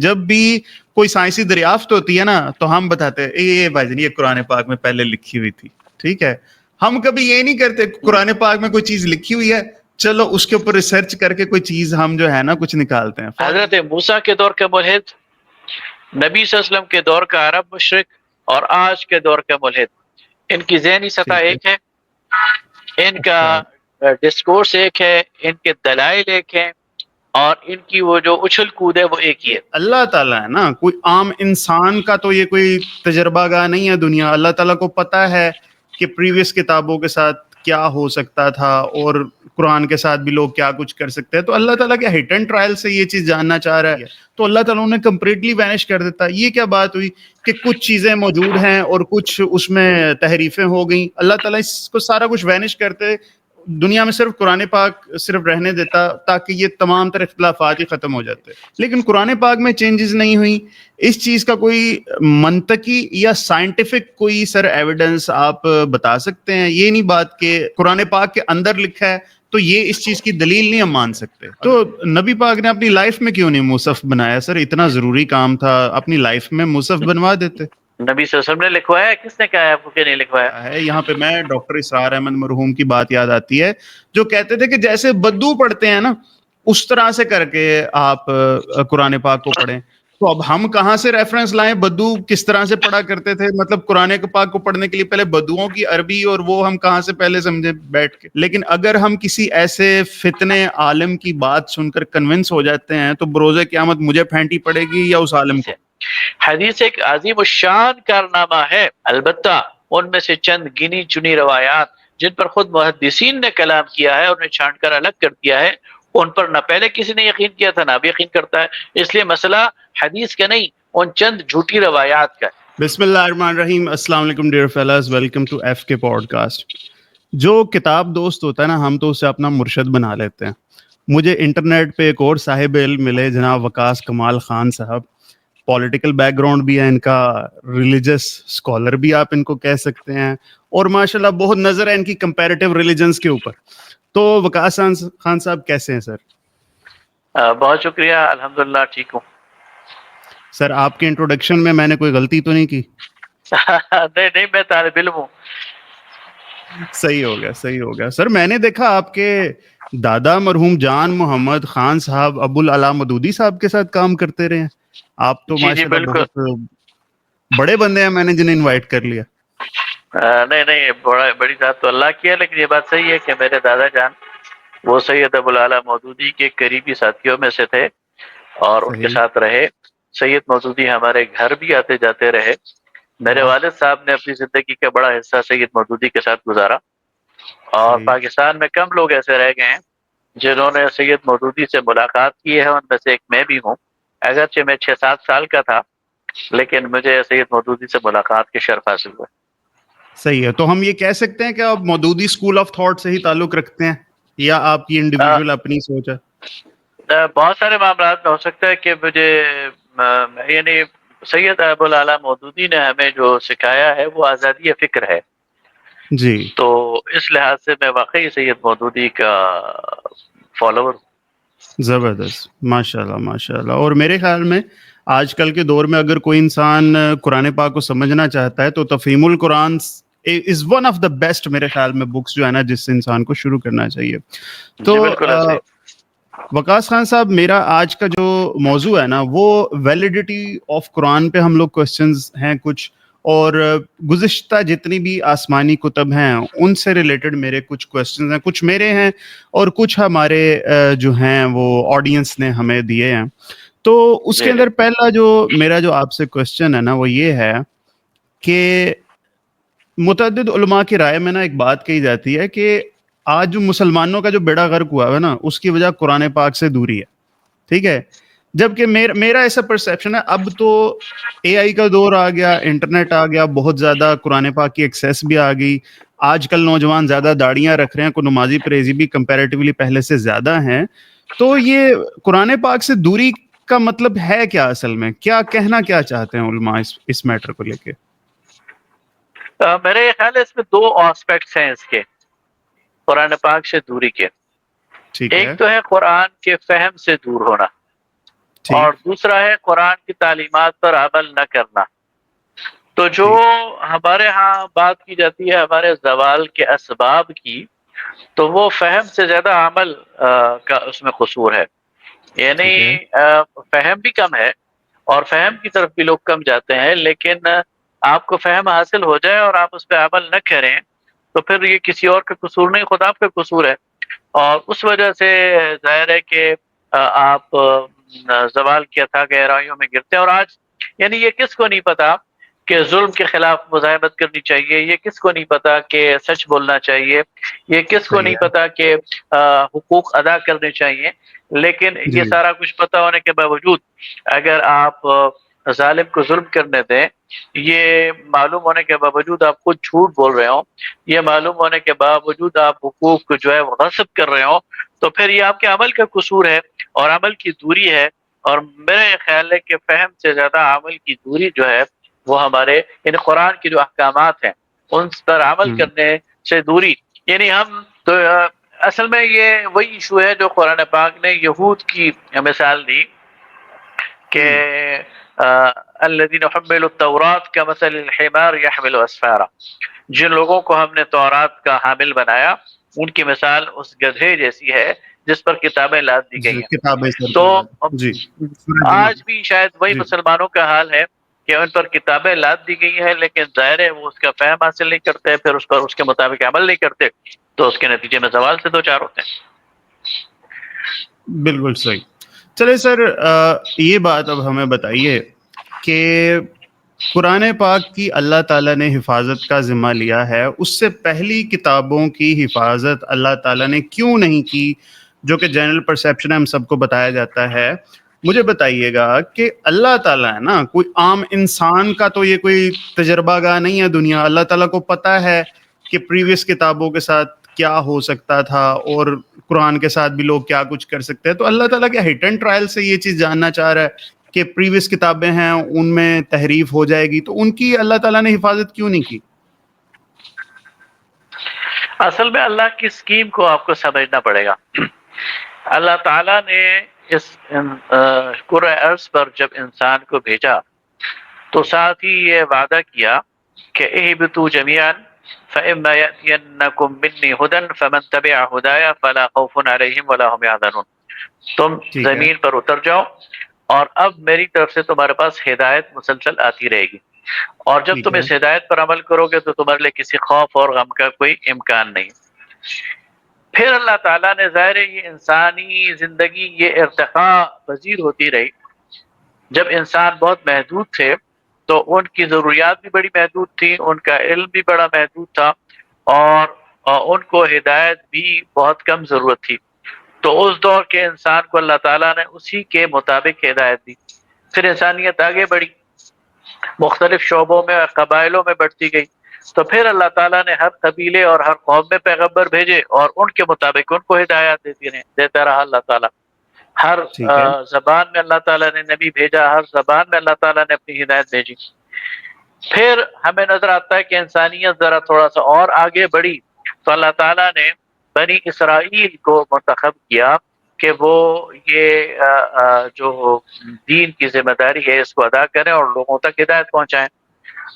جب بھی کوئی سائنسی دریافت ہوتی ہے نا تو ہم بتاتے ہیں یہ بھائی جان یہ قرآن پاک میں پہلے لکھی ہوئی تھی. ٹھیک ہے, ہم کبھی یہ نہیں کرتے قرآن پاک میں کوئی چیز لکھی ہوئی ہے چلو اس کے اوپر ریسرچ کر کے کوئی چیز ہم جو ہے نا کچھ نکالتے ہیں. حضرت موسیٰ کے دور کا ملحد, نبی صلی اللہ علیہ وسلم کے دور کا عرب مشرک اور آج کے دور کا ملحد, ان کی ذہنی سطح ایک ہے, ان کا ڈسکورس ایک ہے, ان کے دلائل ایک ہیں, اور ان کی وہ جو اچھل کود ہے وہ ایک ہی ہے. اللہ تعالیٰ ہے نا, کوئی عام انسان کا تو یہ کوئی تجربہ گاہ نہیں ہے دنیا. اللہ تعالیٰ کو پتا ہے کہ پریویس کتابوں کے ساتھ کیا ہو سکتا تھا اور قرآن کے ساتھ بھی لوگ کیا کچھ کر سکتے ہیں. تو اللہ تعالیٰ کے ہٹ اینڈ ٹرائل سے یہ چیز جاننا چاہ رہا ہے تو اللہ تعالیٰ نے کمپلیٹلی وینش کر دیتا. یہ کیا بات ہوئی کہ کچھ چیزیں موجود ہیں اور کچھ اس میں تحریفیں ہو گئیں. اللہ تعالیٰ اس کو سارا کچھ وینش کرتے دنیا میں صرف قرآن پاک صرف رہنے دیتا تاکہ یہ تمام تر اختلافات ہی ختم ہو جاتے. لیکن قرآن پاک میں چینجز نہیں ہوئی. اس چیز کا کوئی منطقی یا سائنٹیفک کوئی سر ایویڈنس آپ بتا سکتے ہیں؟ یہ نہیں بات کہ قرآن پاک کے اندر لکھا ہے تو یہ اس چیز کی دلیل نہیں ہم مان سکتے. تو نبی پاک نے اپنی لائف میں کیوں نہیں مصحف بنایا سر؟ اتنا ضروری کام تھا, اپنی لائف میں مصحف بنوا دیتے. نبی صلی اللہ علیہ وسلم نے لکھوایا, کس نے کہا ہے آپ کو کہ نہیں لکھوایا ہے؟ یہاں پہ میں ڈاکٹر اسرار احمد مرحوم کی بات یاد آتی ہے جو کہتے تھے کہ جیسے بدو پڑھتے ہیں نا اس طرح سے کر کے آپ قرآن پاک کو پڑھیں. تو اب ہم کہاں سے ریفرنس لائیں بدو کس طرح سے پڑھا کرتے تھے؟ مطلب قرآن پاک کو پڑھنے کے لیے پہلے بدوؤں کی عربی اور وہ ہم کہاں سے پہلے سمجھے بیٹھ کے. لیکن اگر ہم کسی ایسے فتنے عالم کی بات سن کر کنونس ہو جاتے ہیں تو بروز قیامت مجھے پھینٹی پڑے گی یا اس عالم کو؟ حدیث ایک عظیم الشان کارنامہ ہے, البتہ ان میں سے چند گنی چنی روایات جن پر خود محدثین نے کلام کیا ہے اور انہیں چھانٹ کر الگ کر دیا ہے, ان پر نہ پہلے کسی نے یقین کیا تھا نہ اب یقین کرتا ہے. اس لیے مسئلہ حدیث کا نہیں, ان چند جھوٹی روایات کا. بسم اللہ الرحمن الرحیم. السلام علیکم dear fellows, welcome to F K podcast. جو کتاب دوست ہوتا ہے نا ہم تو اسے اپنا مرشد بنا لیتے ہیں. مجھے انٹرنیٹ پہ ایک اور صاحب علم ملے, جناب وقاص کمال خان صاحب. پولیٹیکل بیک گراؤنڈ بھی ہے ان کا, ریلیجس اسکالر بھی آپ ان کو کہہ سکتے ہیں, اور ماشاءاللہ بہت نظر ہے ان کی کمپیریٹیو ریلیجنس کے اوپر. تو وقاص خان صاحب کیسے ہیں سر؟ بہت شکریہ, الحمدللہ ٹھیک ہوں. سر آپ کے انٹروڈکشن میں نے کوئی غلطی تو نہیں کی؟ نہیں میں طالب علم ہوں. صحیح ہو گیا, صحیح ہو گیا. سر میں نے دیکھا آپ کے دادا مرحوم جان محمد خان صاحب ابو العلا مودودی صاحب کے ساتھ کام کرتے رہے ہیں. آپ تو ماشاءاللہ بہت بڑے بندے ہیں, میں نے جنہیں انوائٹ کر لیا. نہیں بڑی ذات تو اللہ کی ہے, لیکن یہ بات صحیح ہے کہ میرے دادا جان وہ سید ابو العلا مودودی کے قریبی ساتھیوں میں سے تھے اور ان کے ساتھ رہے. سید مودودی ہمارے گھر بھی آتے جاتے رہے. میرے والد صاحب نے اپنی زندگی کا بڑا حصہ سید مودودی کے ساتھ گزارا, اور پاکستان میں کم لوگ ایسے رہ گئے ہیں جنہوں نے سید مودودی سے ملاقات کی ہے. ان میں سے ایک میں بھی ہوں, اگرچہ میں 6-7 سال کا تھا لیکن مجھے سید مودودی سے ملاقات کے شرف حاصل ہوئے. صحیح ہے. تو ہم یہ کہہ سکتے ہیں کہ آپ مودودی اسکول آف تھاٹ سے ہی تعلق رکھتے ہیں یا آپ کی انڈیویجول اپنی سوچ ہے؟ بہت سارے معاملات میں ہو سکتا ہے کہ مجھے یعنی سید ابو العلا مودودی نے ہمیں جو سکھایا ہے وہ آزادی فکر ہے جی. تو اس لحاظ سے میں واقعی سید مودودی کا فالوور ہوں. زبردست, ماشاءاللہ ماشاءاللہ. اور میرے خیال میں آج کل کے دور میں اگر کوئی انسان قرآن پاک کو سمجھنا چاہتا ہے تو تفہیم القرآن is one of the best میرے خیال میں بکس جو ہے نا جس سے انسان کو شروع کرنا چاہیے. تو وقاص خان صاحب, میرا آج کا جو موضوع ہے نا وہ ویلیڈیٹی آف قرآن پہ ہم لوگ کوسچنز ہیں کچھ, اور گزشتہ جتنی بھی آسمانی کتب ہیں ان سے ریلیٹڈ میرے کچھ کوسچنز ہیں, کچھ میرے ہیں اور کچھ ہمارے جو ہیں وہ آڈینس نے ہمیں دیے ہیں. تو اس کے اندر پہلا جو میرا جو آپ سے کوسچن ہے نا وہ یہ ہے کہ متعدد علماء کی رائے میں نا ایک بات کہی جاتی ہے کہ آج جو مسلمانوں کا جو بیڑا غرق ہوا ہے نا اس کی وجہ قرآن پاک سے دوری ہے. ٹھیک ہے, جبکہ میرا ایسا پرسیپشن ہے اب تو اے آئی کا دور آ گیا, انٹرنیٹ آ گیا, بہت زیادہ قرآن پاک کی ایکسیس بھی آ گئی. آج کل نوجوان زیادہ داڑیاں رکھ رہے ہیں, کو نمازی پرہیزی بھی کمپیریٹیولی پہلے سے زیادہ ہیں. تو یہ قرآن پاک سے دوری کا مطلب ہے کیا اصل میں؟ کیا کہنا کیا چاہتے ہیں علماء اس میٹر کو لے کے؟ میرے خیال ہے اس میں 2 آسپیکٹس ہیں اس کے قرآن پاک سے دوری کے. ایک تو ہے قرآن کے فہم سے دور ہونا, اور دوسرا ہے قرآن کی تعلیمات پر عمل نہ کرنا۔ تو جو ہمارے ہاں بات کی جاتی ہے ہمارے زوال کے اسباب کی، تو وہ فہم سے زیادہ عمل کا اس میں قصور ہے، یعنی فہم بھی کم ہے اور فہم کی طرف بھی لوگ کم جاتے ہیں، لیکن آپ کو فہم حاصل ہو جائے اور آپ اس پہ عمل نہ کریں تو پھر یہ کسی اور کا قصور نہیں، خود آپ کا قصور ہے، اور اس وجہ سے ظاہر ہے کہ آپ زوال کی اتھا گہرائیوں میں گرتے ہیں۔ اور آج یعنی یہ کس کو نہیں پتا کہ ظلم کے خلاف مزاحمت کرنی چاہیے، یہ کس کو نہیں پتا کہ سچ بولنا چاہیے، یہ کس کو نہیں پتا کہ حقوق ادا کرنے چاہیے، لیکن یہ سارا کچھ پتا ہونے کے باوجود اگر آپ ظالم کو ظلم کرنے دیں، یہ معلوم ہونے کے باوجود آپ خود جھوٹ بول رہے ہوں، یہ معلوم ہونے کے باوجود آپ حقوق کو جو ہے وہ غصب کر رہے ہوں، تو پھر یہ آپ کے عمل کا قصور ہے اور عمل کی دوری ہے۔ اور میرے خیال ہے کہ فہم سے زیادہ عمل کی دوری جو ہے وہ ہمارے یعنی قرآن کی جو احکامات ہیں ان پر عمل کرنے سے دوری، یعنی ہم تو اصل میں یہ وہی ایشو ہے جو قرآن پاک نے یہود کی مثال دی کہ الذین حملوا التوراۃ کمثل الحمار یحمل اسفارا، جن لوگوں کو ہم نے تورات کا حامل بنایا ان کی مثال اس گدھے جیسی ہے جس پر کتابیں لاد دی گئی ہیں۔ تو آج بھی شاید وہی مسلمانوں کا حال ہے کہ ان پر کتابیں لاد دی گئی ہیں، لیکن ظاہر ہے وہ اس کا فہم حاصل نہیں کرتے، پھر اس پر اس کے مطابق عمل نہیں کرتے، تو اس کے نتیجے میں زوال سے دو چار ہوتے ہیں۔ بالکل صحیح۔ چلے سر، یہ بات اب ہمیں بتائیے کہ قرآن پاک کی اللہ تعالیٰ نے حفاظت کا ذمہ لیا ہے، اس سے پہلی کتابوں کی حفاظت اللہ تعالیٰ نے کیوں نہیں کی، جو کہ جنرل پرسیپشن ہے، ہم سب کو بتایا جاتا ہے۔ مجھے بتائیے گا کہ اللہ تعالیٰ ہے نا، کوئی عام انسان کا تو یہ کوئی تجربہ گاہ نہیں ہے دنیا، اللہ تعالیٰ کو پتہ ہے کہ پریویس کتابوں کے ساتھ کیا ہو سکتا تھا اور قرآن کے ساتھ بھی لوگ کیا کچھ کر سکتے ہیں، تو اللہ تعالیٰ کے ہٹ اینڈ ٹرائل سے یہ چیز جاننا چاہ رہا ہے کہ پریویس کتابیں ہیں ان میں تحریف ہو جائے گی، تو ان کی اللہ تعالیٰ نے حفاظت کیوں نہیں کی؟ اصل میں اللہ کی اسکیم کو آپ کو سمجھنا پڑے گا۔ اللہ تعالیٰ نے اس کرۂ ارض پر جب انسان کو بھیجا تو ساتھ ہی یہ وعدہ کیا کہ اہبطوا جمیعا فإما یأتینکم منی ھدی فمن تبع ھدایا فلا خوف علیہم ولا ھم یحزنون، تم زمین پر اتر جاؤ اور اب میری طرف سے تمہارے پاس ہدایت مسلسل آتی رہے گی، اور جب تم اس ہدایت پر عمل کرو گے تو تمہارے لیے کسی خوف اور غم کا کوئی امکان نہیں۔ پھر اللہ تعالیٰ نے ظاہر یہ انسانی زندگی یہ ارتقاء پذیر ہوتی رہی، جب انسان بہت محدود تھے تو ان کی ضروریات بھی بڑی محدود تھی، ان کا علم بھی بڑا محدود تھا، اور ان کو ہدایت بھی بہت کم ضرورت تھی، تو اس دور کے انسان کو اللہ تعالیٰ نے اسی کے مطابق ہدایت دی۔ پھر انسانیت آگے بڑھی، مختلف شعبوں میں اور قبائلوں میں بڑھتی گئی، تو پھر اللہ تعالیٰ نے ہر قبیلے اور ہر قوم میں پیغمبر بھیجے اور ان کے مطابق ان کو ہدایات دیتا رہا اللہ تعالیٰ۔ ہر زبان میں اللہ تعالیٰ نے نبی بھیجا، ہر زبان میں اللہ تعالیٰ نے اپنی ہدایت بھیجی۔ پھر ہمیں نظر آتا ہے کہ انسانیت ذرا تھوڑا سا اور آگے بڑھی تو اللہ تعالیٰ نے بنی اسرائیل کو منتخب کیا کہ وہ یہ جو دین کی ذمہ داری ہے اس کو ادا کریں اور لوگوں تک ہدایت پہنچائیں۔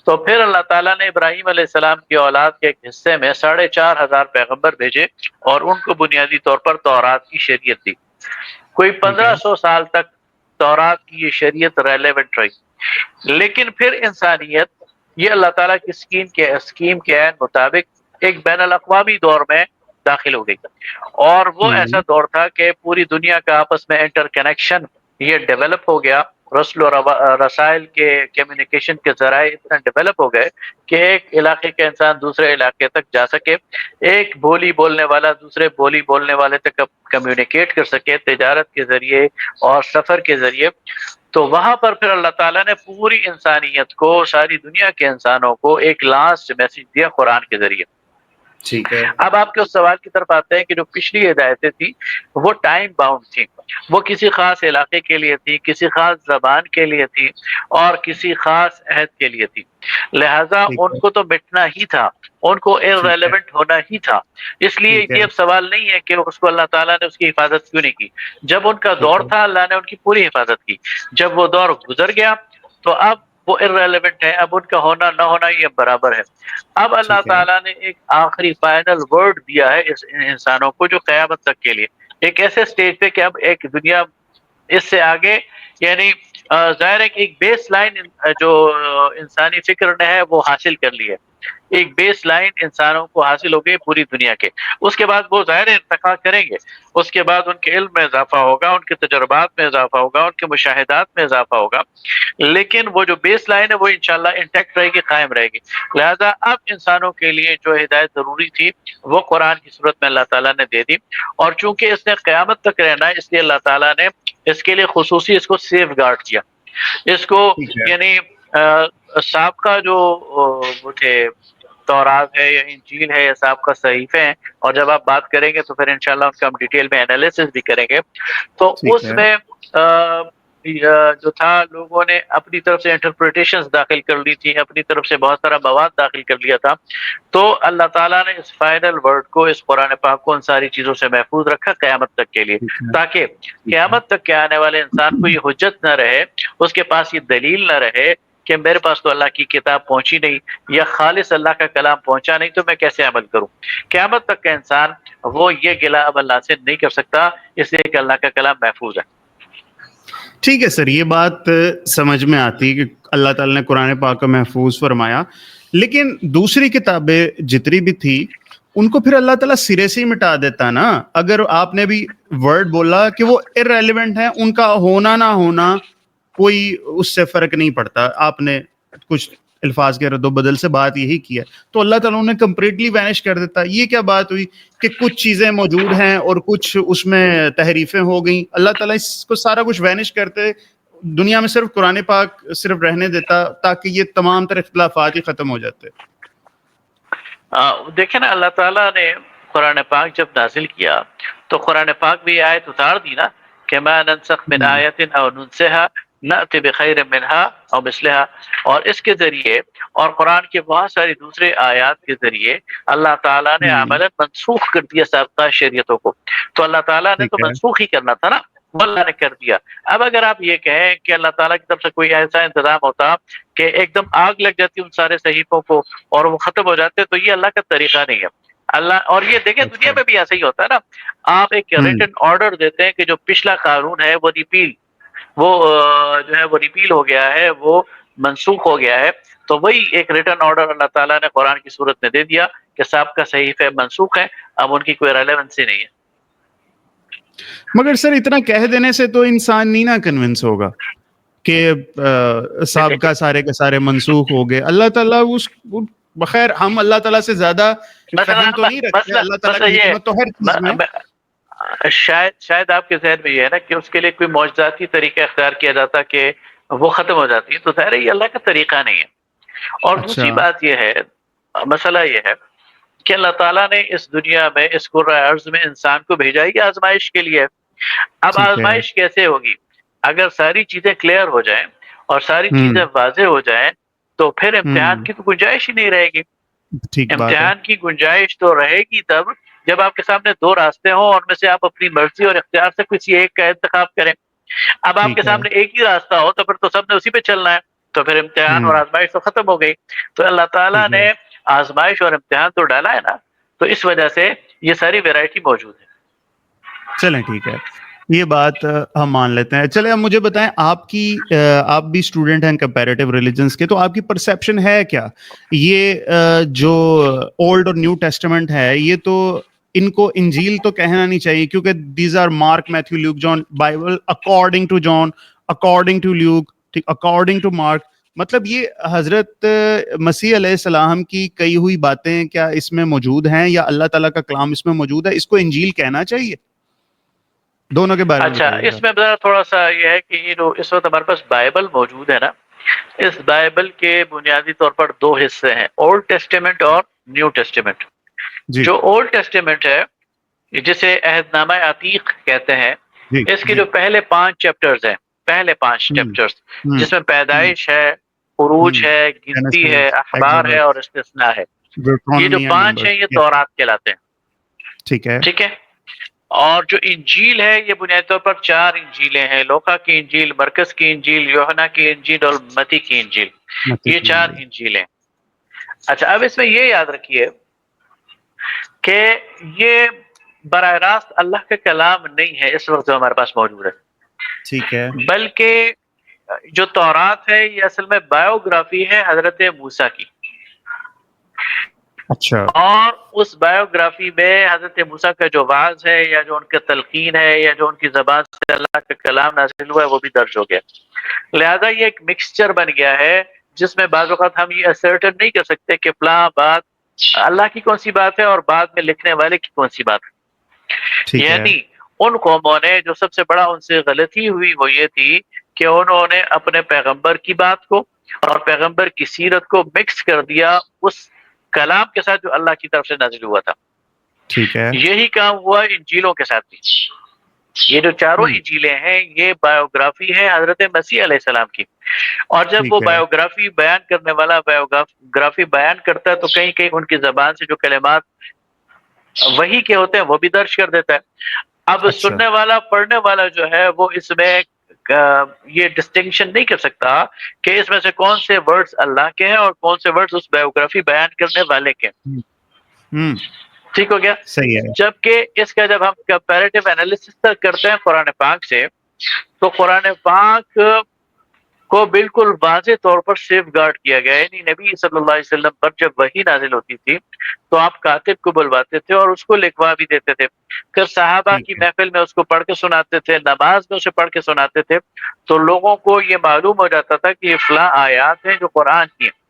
تو پھر اللہ تعالیٰ نے ابراہیم علیہ السلام کی اولاد کے ایک حصے میں 4,500 پیغمبر بھیجے اور ان کو بنیادی طور پر تورات کی شریعت دی۔ کوئی 1500 سال تک تورات کی یہ شریعت ریلیونٹ رہی، لیکن پھر انسانیت یہ اللہ تعالیٰ کی اسکیم کے عین مطابق ایک بین الاقوامی دور میں داخل ہو گئی، اور وہ ایسا دور تھا کہ پوری دنیا کا آپس میں انٹر کنیکشن یہ ڈیولپ ہو گیا، رسل و رسائل کے کمیونیکیشن کے ذرائع اتنا ڈیولپ ہو گئے کہ ایک علاقے کے انسان دوسرے علاقے تک جا سکے، ایک بولی بولنے والا دوسرے بولی بولنے والے تک کمیونیکیٹ کر سکے تجارت کے ذریعے اور سفر کے ذریعے۔ تو وہاں پر پھر اللہ تعالیٰ نے پوری انسانیت کو، ساری دنیا کے انسانوں کو ایک لاسٹ میسج دیا قرآن کے ذریعے ٹھیک ہے اب آپ کے اس سوال کی طرف آتے ہیں کہ جو پچھلی ہدایتیں تھیں وہ ٹائم باؤنڈ تھیں، وہ کسی خاص علاقے کے لیے تھی، کسی خاص زبان کے لیے تھی اور کسی خاص عہد کے لیے تھی، لہذا ٹھیک ان ہے کو تو مٹنا ہی تھا، ان کو ٹھیک ہے irrelevant ہونا ہی تھا۔ اس لیے ٹھیک ہے یہ اب سوال نہیں ہے کہ اس کو اللہ تعالیٰ نے اس کی حفاظت کیوں نہیں کی۔ جب ان کا ٹھیک دور ہے تھا اللہ نے ان کی پوری حفاظت کی، جب وہ دور گزر گیا تو اب وہ irrelevant ہے، اب ان کا ہونا نہ ہونا یہ برابر ہے۔ اب اللہ ٹھیک ہے تعالیٰ نے ایک آخری فائنل ورڈ دیا ہے اس انسانوں کو جو قیامت تک کے لیے، ایک ایسے سٹیج پہ کہ اب ایک دنیا اس سے آگے، یعنی ظاہر ہے کہ ایک بیس لائن جو انسانی فکر نے ہے وہ حاصل کر لی ہے، ایک بیس لائن انسانوں کو حاصل ہو گئی پوری دنیا کے، اس کے بعد وہ ظاہر ارتقا کریں گے، اس کے بعد ان کے علم میں اضافہ ہوگا، ان کے تجربات میں اضافہ ہوگا، ان کے مشاہدات میں اضافہ ہوگا، لیکن وہ جو بیس لائن ہے وہ انشاءاللہ انٹیکٹ رہے گی، قائم رہے گی۔ لہذا اب انسانوں کے لیے جو ہدایت ضروری تھی وہ قرآن کی صورت میں اللہ تعالیٰ نے دے دی، اور چونکہ اس نے قیامت تک رہنا ہے اس لیے اللہ تعالیٰ نے اس کے لیے خصوصی اس کو سیف گارڈ کیا، اس کو ٹھیک ہے یعنی سابقہ جو وہ تھے تورات ہے یا انجیل ہے یا سابقہ صحیفے ہیں، اور جب آپ بات کریں گے تو پھر انشاءاللہ ان کا ہم ڈیٹیل میں انالیسس بھی کریں گے، تو ٹھیک اس ہے میں جو تھا لوگوں نے اپنی طرف سے انٹرپریٹیشنز داخل کر لی تھی، اپنی طرف سے بہت سارا مواد داخل کر لیا تھا، تو اللہ تعالیٰ نے اس فائنل ورڈ کو، اس قرآن پاک کو ان ساری چیزوں سے محفوظ رکھا قیامت تک کے لیے، ٹھیک ہے تاکہ ٹھیک ہے قیامت تک کے آنے والے انسان کو یہ حجت نہ رہے، اس کے پاس یہ دلیل نہ رہے کہ میرے پاس تو اللہ کی کتاب پہنچی نہیں یا خالص اللہ کا کلام پہنچا نہیں تو میں کیسے عمل کروں۔ قیامت تک کا انسان وہ یہ گلہ اب اللہ سے نہیں کر سکتا، اس لیے کہ اللہ کا کلام محفوظ ہے۔ ٹھیک ہے سر، یہ بات سمجھ میں آتی ہے کہ اللہ تعالیٰ نے قرآن پاک کو محفوظ فرمایا، لیکن دوسری کتابیں جتنی بھی تھی ان کو پھر اللہ تعالیٰ سرے سے ہی مٹا دیتا نا۔ اگر آپ نے بھی ورڈ بولا کہ وہ irrelevant ہے، ان کا ہونا نہ ہونا کوئی اس سے فرق نہیں پڑتا، آپ نے کچھ الفاظ کے رد و بدل سے بات یہی کی ہے، تو اللہ تعالیٰ نے کمپلیٹلی وینش کر دیتا۔ یہ کیا بات ہوئی کہ کچھ چیزیں موجود ہیں اور کچھ اس میں تحریفیں ہو گئیں، اللہ تعالیٰ اس کو سارا کچھ وینش کرتے دنیا میں صرف قرآن پاک صرف رہنے دیتا تاکہ یہ تمام تر اختلافات ہی ختم ہو جاتے۔ دیکھیں نا، اللہ تعالیٰ نے قرآن پاک جب نازل کیا تو قرآن پاک بھی آیت اتار دی نا کہ ما ننسخ من آیت او ننسها نأتی بخیر منہا او مثلہا، اور اس کے ذریعے اور قرآن کے بہت ساری دوسرے آیات کے ذریعے اللہ تعالیٰ نے عملاً منسوخ کر دیا سابقہ شریعتوں کو، تو اللہ تعالیٰ نے ٹھیک تو ہے منسوخ ہی کرنا تھا نا، وہ اللہ نے کر دیا۔ اب اگر آپ یہ کہیں کہ اللہ تعالیٰ کی طرف سے کوئی ایسا انتظام ہوتا کہ ایک دم آگ لگ جاتی ان سارے صحیفوں کو اور وہ ختم ہو جاتے، تو یہ اللہ کا طریقہ نہیں ہے اللہ۔ اور یہ دیکھیں اچھا دنیا میں بھی ایسا ہی ہوتا ہے نا، آپ ایک ریٹن آرڈر دیتے ہیں کہ جو پچھلا قانون ہے وہ ریپیل، وہ جو ہے وہ ریپیل ہو گیا ہے، وہ منسوخ ہو گیا ہے، تو وہی ایک ریٹن آرڈر اللہ تعالیٰ نے قرآن کی صورت میں دے دیا کہ سابقہ صحیفے منسوخ ہیں، اب ان کی کوئی ریلیونسی نہیں ہے۔ مگر سر اتنا کہہ دینے سے تو انسان نہیں نا کنونس ہوگا کہ سابقہ سارے کے سارے منسوخ ہو گئے۔ اللہ تعالیٰ اس بخیر ہم اللہ تعالیٰ سے زیادہ فہم تو نہیں رکھتے، اللہ تعالیٰ مسئلہ کی یہ حکمت تو ہر چیز میں۔ شاید آپ کے ذہن میں یہ ہے نا کہ اس کے لیے کوئی معجزاتی طریقہ اختیار کیا جاتا کہ وہ ختم ہو جاتی ہے، تو ظاہر ہے یہ اللہ کا طریقہ نہیں ہے۔ اور اچھا دوسری بات یہ ہے، مسئلہ یہ ہے کہ اللہ تعالیٰ نے اس دنیا میں، اس کرۂ ارض میں انسان کو بھیجا ہی آزمائش کے لیے۔ اب ٹھیک ہے آزمائش کیسے ہوگی؟ اگر ساری چیزیں کلیئر ہو جائیں اور ساری چیزیں واضح ہو جائیں تو پھر امتحان کی تو گنجائش ہی نہیں رہے گی۔ ٹھیک بات ہے۔ امتحان کی گنجائش تو رہے گی تب جب آپ کے سامنے دو راستے ہوں اور میں سے آپ اپنی مرضی اور اختیار سے کسی ایک کا انتخاب کریں۔ اب آپ کے ٹھیک ہے سامنے ایک ہی راستہ ہو تو پھر تو سب نے اسی پہ چلنا ہے، تو پھر امتحان اور آزمائش تو ختم ہو گئی۔ تو اللہ تعالیٰ ٹھیک ہے، نے آزمائش اور امتحان تو ڈالا ہے نا، تو اس وجہ سے یہ ساری ویرائٹی موجود ہے۔ چلیں ٹھیک ہے، یہ بات ہم مان لیتے ہیں۔ چلیں اب مجھے بتائیں، آپ بھی اسٹوڈنٹ ہیں کمپیریٹیو ریلیجنس کے، تو آپ کی پرسیپشن ہے کیا یہ جو اولڈ اور نیو ٹیسٹمنٹ ہے، یہ تو ان کو انجیل تو کہنا نہیں چاہیے کیونکہ these are Mark, Matthew, Luke, John, Bible according to John, according to Luke, according to Mark, مطلب یہ حضرت مسیح علیہ السلام کی کئی ہوئی باتیں کیا اس میں موجود ہیں یا اللہ تعالیٰ کا کلام اس میں موجود ہے؟ اس کو انجیل کہنا چاہیے؟ دونوں کے بارے میں اچھا، بتائیے گا۔ اس میں ذرا تھوڑا سا یہ ہے کہ یہ جو اس وقت ہمارے پاس بائبل موجود ہے نا، اس بائبل کے بنیادی طور پر دو حصے ہیں، اولڈ ٹیسٹیمنٹ اور نیو ٹیسٹیمنٹ۔ جی جو اولڈ ٹیسٹیمنٹ ہے جسے عہد نامہ عتیق کہتے ہیں، جی اس کے جی جو پہلے 5 چیپٹرز ہیں، پہلے 5 ہوں چیپٹرز ہوں جس میں ہوں پیدائش ہے، عروج ہوں ہے، گنتی ہے، جینیسس اخبار ہے اور ایگزوڈس استثناء ہے، یہ جو ڈیوٹرانومی اینڈ 5 ہیں نمبرز، یہ یس تورات کہلاتے ہیں، ٹھیک ہے ٹھیک ہے؟ اور جو انجیل ہے یہ بنیادی طور پر 4 انجیلیں ہیں، لوقا کی انجیل، مرکز کی انجیل، یوحنا کی انجیل اور متی کی انجیل، متی یہ کی 4 انجیل انجیلیں۔ اچھا، اب اس میں یہ یاد رکھیے کہ یہ براہ راست اللہ کا کلام نہیں ہے اس وقت جو ہمارے پاس موجود ہے، ٹھیک ہے بلکہ جو تورات ہے یہ اصل میں بایوگرافی ہے حضرت موسیٰ کی، اچھا اور اس بایوگرافی میں حضرت موسیٰ کا جو وعظ ہے یا جو ان کا تلقین ہے یا جو ان کی زبان سے اللہ کا کلام نازل ہوا ہے وہ بھی درج ہو گیا، لہذا یہ ایک مکسچر بن گیا ہے جس میں بعض اوقات ہم یہ اسرٹن نہیں کر سکتے کہ فلاں بات اللہ کی کون سی بات ہے اور بعد میں لکھنے والے کی کون سی بات ہے۔ ٹھیک ہے یعنی ان قوموں نے جو سب سے بڑا ان سے غلطی ہوئی وہ یہ تھی کہ انہوں نے اپنے پیغمبر کی بات کو اور پیغمبر کی سیرت کو مکس کر دیا اس کلام کے ساتھ جو اللہ کی طرف سے نازل ہوا تھا۔ ٹھیک ہے یہی کام ہوا انجیلوں کے ساتھ بھی۔ یہ جو چاروں ہوں انجیلیں ہیں یہ بایوگرافی ہے حضرت مسیح علیہ السلام کی، اور جب وہ ٹھیک ہے بایوگرافی بیان کرنے والا بایوگرافی بیان کرتا ہے تو کہیں کہیں ان کی زبان سے جو کلمات وہی کے ہوتے ہیں وہ بھی درج کر دیتا ہے۔ اب اچھا سننے والا پڑھنے والا جو ہے وہ اس میں یہ ڈسٹنکشن نہیں کر سکتا کہ اس میں سے کون سے ورڈز اللہ کے ہیں اور کون سے ورڈز اس بایوگرافی بیان کرنے والے کے ہیں۔ ہوں ٹھیک ہو گیا؟ صحیح ہے جبکہ اس کا جب ہم کمپیریٹیو انالیسس کرتے ہیں قرآن پاک سے تو قرآن پاک کو بالکل واضح طور پر سیف گارڈ کیا گیا ہے، یعنی نبی صلی اللہ علیہ وسلم پر جب وحی نازل ہوتی تھی تو آپ کاتب کو بلواتے تھے اور اس کو لکھوا بھی دیتے تھے، پھر صحابہ ٹھیک کی ہے محفل میں اس کو پڑھ کے سناتے تھے، نماز میں اسے پڑھ کے سناتے تھے، تو لوگوں کو یہ معلوم ہو جاتا تھا کہ یہ فلاں آیات ہیں جو قرآن کی ہیں،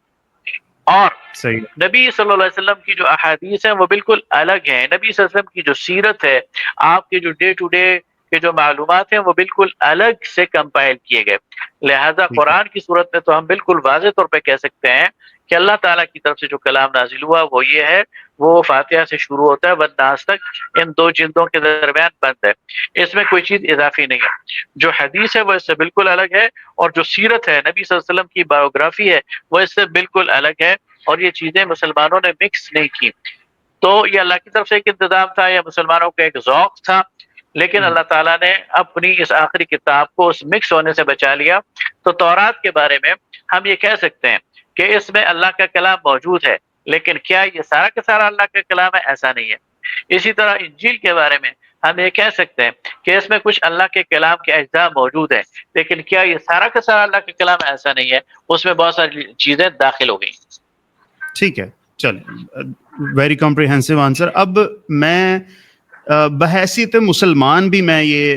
اور صحیح ہے نبی صلی اللہ علیہ وسلم کی جو احادیث ہیں وہ بالکل الگ ہیں، نبی صلی اللہ علیہ وسلم کی جو سیرت ہے، آپ کے جو ڈے ٹو ڈے کے جو معلومات ہیں وہ بالکل الگ سے کمپائل کیے گئے، لہذا ٹھیک ہے قرآن کی صورت میں تو ہم بالکل واضح طور پہ کہہ سکتے ہیں کہ اللہ تعالیٰ کی طرف سے جو کلام نازل ہوا وہ یہ ہے، وہ فاتحہ سے شروع ہوتا ہے والناس تک، ان 2 جلدوں کے درمیان بند ہے، اس میں کوئی چیز اضافی نہیں ہے، جو حدیث ہے وہ اس سے بالکل الگ ہے، اور جو سیرت ہے نبی صلی اللہ علیہ وسلم کی بایوگرافی ہے وہ اس سے بالکل الگ ہے، اور یہ چیزیں مسلمانوں نے مکس نہیں کی، تو یہ اللہ کی طرف سے ایک انتظام تھا یا مسلمانوں کا ایک ذوق تھا، لیکن اللہ تعالیٰ نے اپنی اس آخری کتاب کو اس مکس ہونے سے بچا لیا۔ تو تورات کے بارے میں ہم یہ کہہ سکتے ہیں کہ اس میں اللہ کا کلام موجود ہے، لیکن کیا یہ سارا کا سارا اللہ کا کلام ہے؟ ایسا نہیں ہے۔ اسی طرح انجیل کے بارے میں ہم یہ کہہ سکتے ہیں کہ اس میں کچھ اللہ کے کلام کے اجزاء موجود ہیں، لیکن کیا یہ سارا کا سارا اللہ کا کلام ہے؟ ایسا نہیں ہے، اس میں بہت ساری چیزیں داخل ہو گئی۔ ٹھیک ہے چلیں ویری کمپریہنسو آنسر۔ اب میں بحیثیت مسلمان بھی میں یہ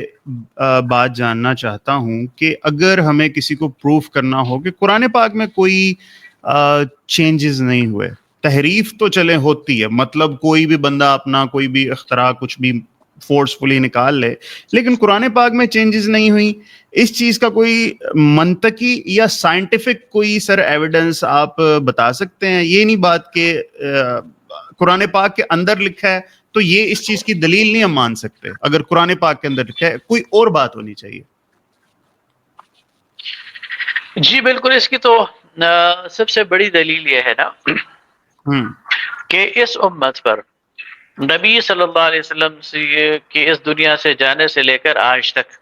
بات جاننا چاہتا ہوں کہ اگر ہمیں کسی کو پروف کرنا ہو کہ قرآن پاک میں کوئی چینجز نہیں ہوئے، تحریف تو چلے ہوتی ہے، مطلب کوئی بھی بندہ اپنا کوئی بھی اختراع کچھ بھی فورسفلی نکال لے، لیکن قرآن پاک میں چینجز نہیں ہوئی، اس چیز کا کوئی منطقی یا سائنٹیفک کوئی سر ایویڈنس آپ بتا سکتے ہیں؟ یہ نہیں بات کہ قرآن پاک کے اندر لکھا ہے تو یہ اس چیز کی دلیل نہیں ہم مان سکتے، اگر قرآن پاک کے اندر لکھا ہے کوئی اور بات ہونی چاہیے۔ جی بالکل، اس کی تو سب سے بڑی دلیل یہ ہے نا کہ اس امت پر نبی صلی اللہ علیہ وسلم سے کہ اس دنیا سے جانے سے لے کر آج تک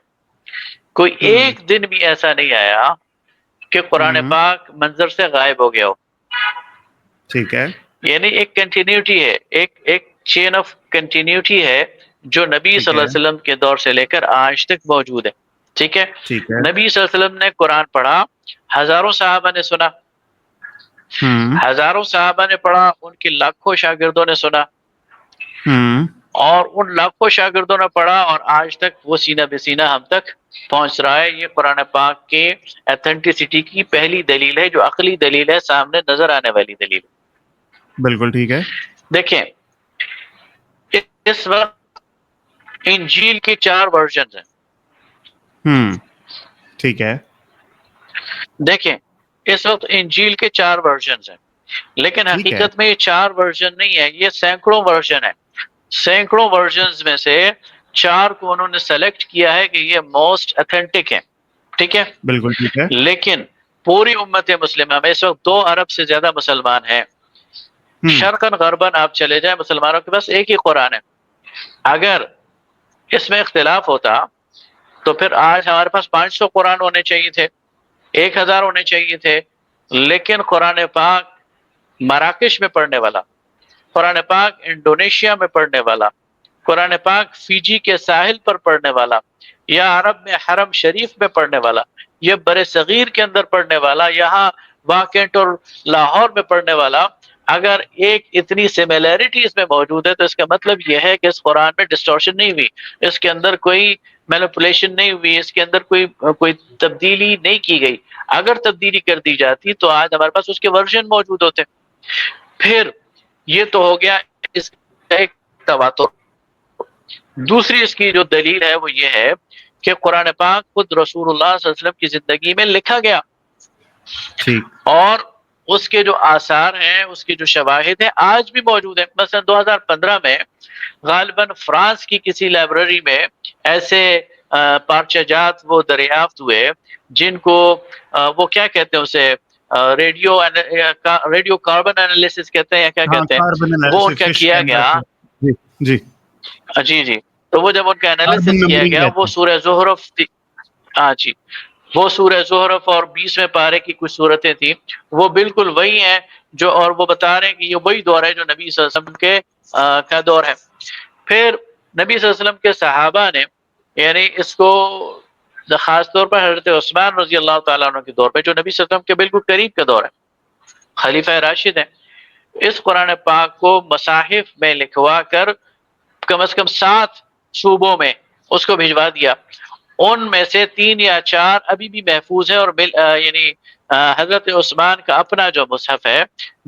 کوئی ایک دن بھی ایسا نہیں آیا کہ قرآن پاک منظر سے غائب ہو گیا ہو، ٹھیک ہے یعنی ایک کنٹینیوٹی ہے، ایک چین آف کنٹینیوٹی ہے جو نبی صلی ٹھیک اللہ ہے علیہ وسلم کے دور سے لے کر آج تک موجود ہے، ٹھیک ہے؟ ٹھیک ہے نبی صلی اللہ علیہ وسلم نے قرآن پڑھا، ہزاروں صحابہ نے سنا، ہزاروں صحابہ نے پڑھا، ان کی لاکھوں شاگردوں نے سنا، اور ان لاکھوں شاگردوں نے پڑھا اور آج تک وہ سینہ بہ سینہ ہم تک پہنچ رہا ہے۔ یہ قرآن پاک کے ایتھینٹسٹی کی پہلی دلیل ہے، جو عقلی دلیل ہے، سامنے نظر آنے والی دلیل ہے۔ بالکل ٹھیک ہے دیکھیں اس وقت انجیل کے 4 ورژنز ہیں، ٹھیک ہے دیکھیں اس وقت انجیل کے 4 ورژنز ہیں، لیکن ٹھیک ہے، حقیقت میں یہ 4 ورژن نہیں ہے، یہ سینکڑوں ورژن ہے. سینکڑوں ورژنز میں سے 4 کو انہوں نے سلیکٹ کیا ہے کہ یہ موسٹ اتھینٹک ہے. ٹھیک ہے. بالکل ٹھیک ہے. لیکن پوری امت مسلمہ میں اس وقت 2 ارب سے زیادہ مسلمان ہیں. شرقاً غرباً آپ چلے جائیں، مسلمانوں کے پاس ایک ہی قرآن ہے. اگر اس میں اختلاف ہوتا تو پھر آج ہمارے پاس 500 قرآن ہونے چاہیے تھے، 1000 ہونے چاہیے تھے. لیکن قرآن پاک مراکش میں پڑھنے والا، قرآن پاک انڈونیشیا میں پڑھنے والا، قرآن پاک فیجی کے ساحل پر پڑھنے والا، یا عرب میں حرم شریف میں پڑھنے والا، یہ بر صغیر کے اندر پڑھنے والا، یہاں واکنٹ اور لاہور میں پڑھنے والا، اگر ایک اتنی سملیرٹی اس میں موجود ہے تو اس کا مطلب یہ ہے کہ اس قرآن میں ڈسٹورشن نہیں ہوئی، اس کے اندر کوئی مینپولیشن نہیں ہوئی، اس کے اندر کوئی تبدیلی نہیں کی گئی. اگر تبدیلی کر دی جاتی تو آج ہمارے پاس اس کے ورژن موجود ہوتے. پھر یہ تو ہو گیا اس کا ایک تواتر. دوسری اس کی جو دلیل ہے وہ یہ ہے کہ قرآن پاک خود رسول اللہ صلی اللہ علیہ وسلم کی زندگی میں لکھا گیا، ٹھیک. اور اس کے جو آثار ہیں، اس کے جو شواہد ہیں آج بھی موجود ہیں. مثلا 2015 میں غالباً فرانس کی کسی لائبریری میں ایسے پارچہ جات وہ دریافت ہوئے جن کو وہ کیا کہتے ہیں اسے، ریڈیو کاربن انالیسس کہتے ہیں یا کیا ہاں، کہتے کاربن ہیں، وہ ان انالیسس کا فش کے کیا اندر گیا. سے. جی جی. جی جی. تو وہ جب ان کا کاربن انالیسس کیا نمبرنگ گیا وہ کہتے ہیں. سورہ زخرف تھی. ہاں جی. وہ سورہ زخرف اور 20ویں پارے کی کچھ صورتیں تھیں، وہ بالکل وہی ہیں جو، اور وہ بتا رہے ہیں کہ یہ وہی دور ہے جو نبی صلی اللہ علیہ وسلم کے کا دور ہے. پھر نبی صلی اللہ علیہ وسلم کے صحابہ نے یعنی اس کو خاص طور پر حضرت عثمان رضی اللہ تعالیٰ عنہ کے دور پہ جو نبی صلی اللہ علیہ وسلم کے بالکل قریب کا دور ہے، خلیفہ راشد ہیں، اس قرآن پاک کو مصاحف میں لکھوا کر کم از کم 7 صوبوں میں اس کو بھجوا دیا. ان میں سے 3 یا 4 ابھی بھی محفوظ ہیں، اور یعنی حضرت عثمان کا اپنا جو مصحف ہے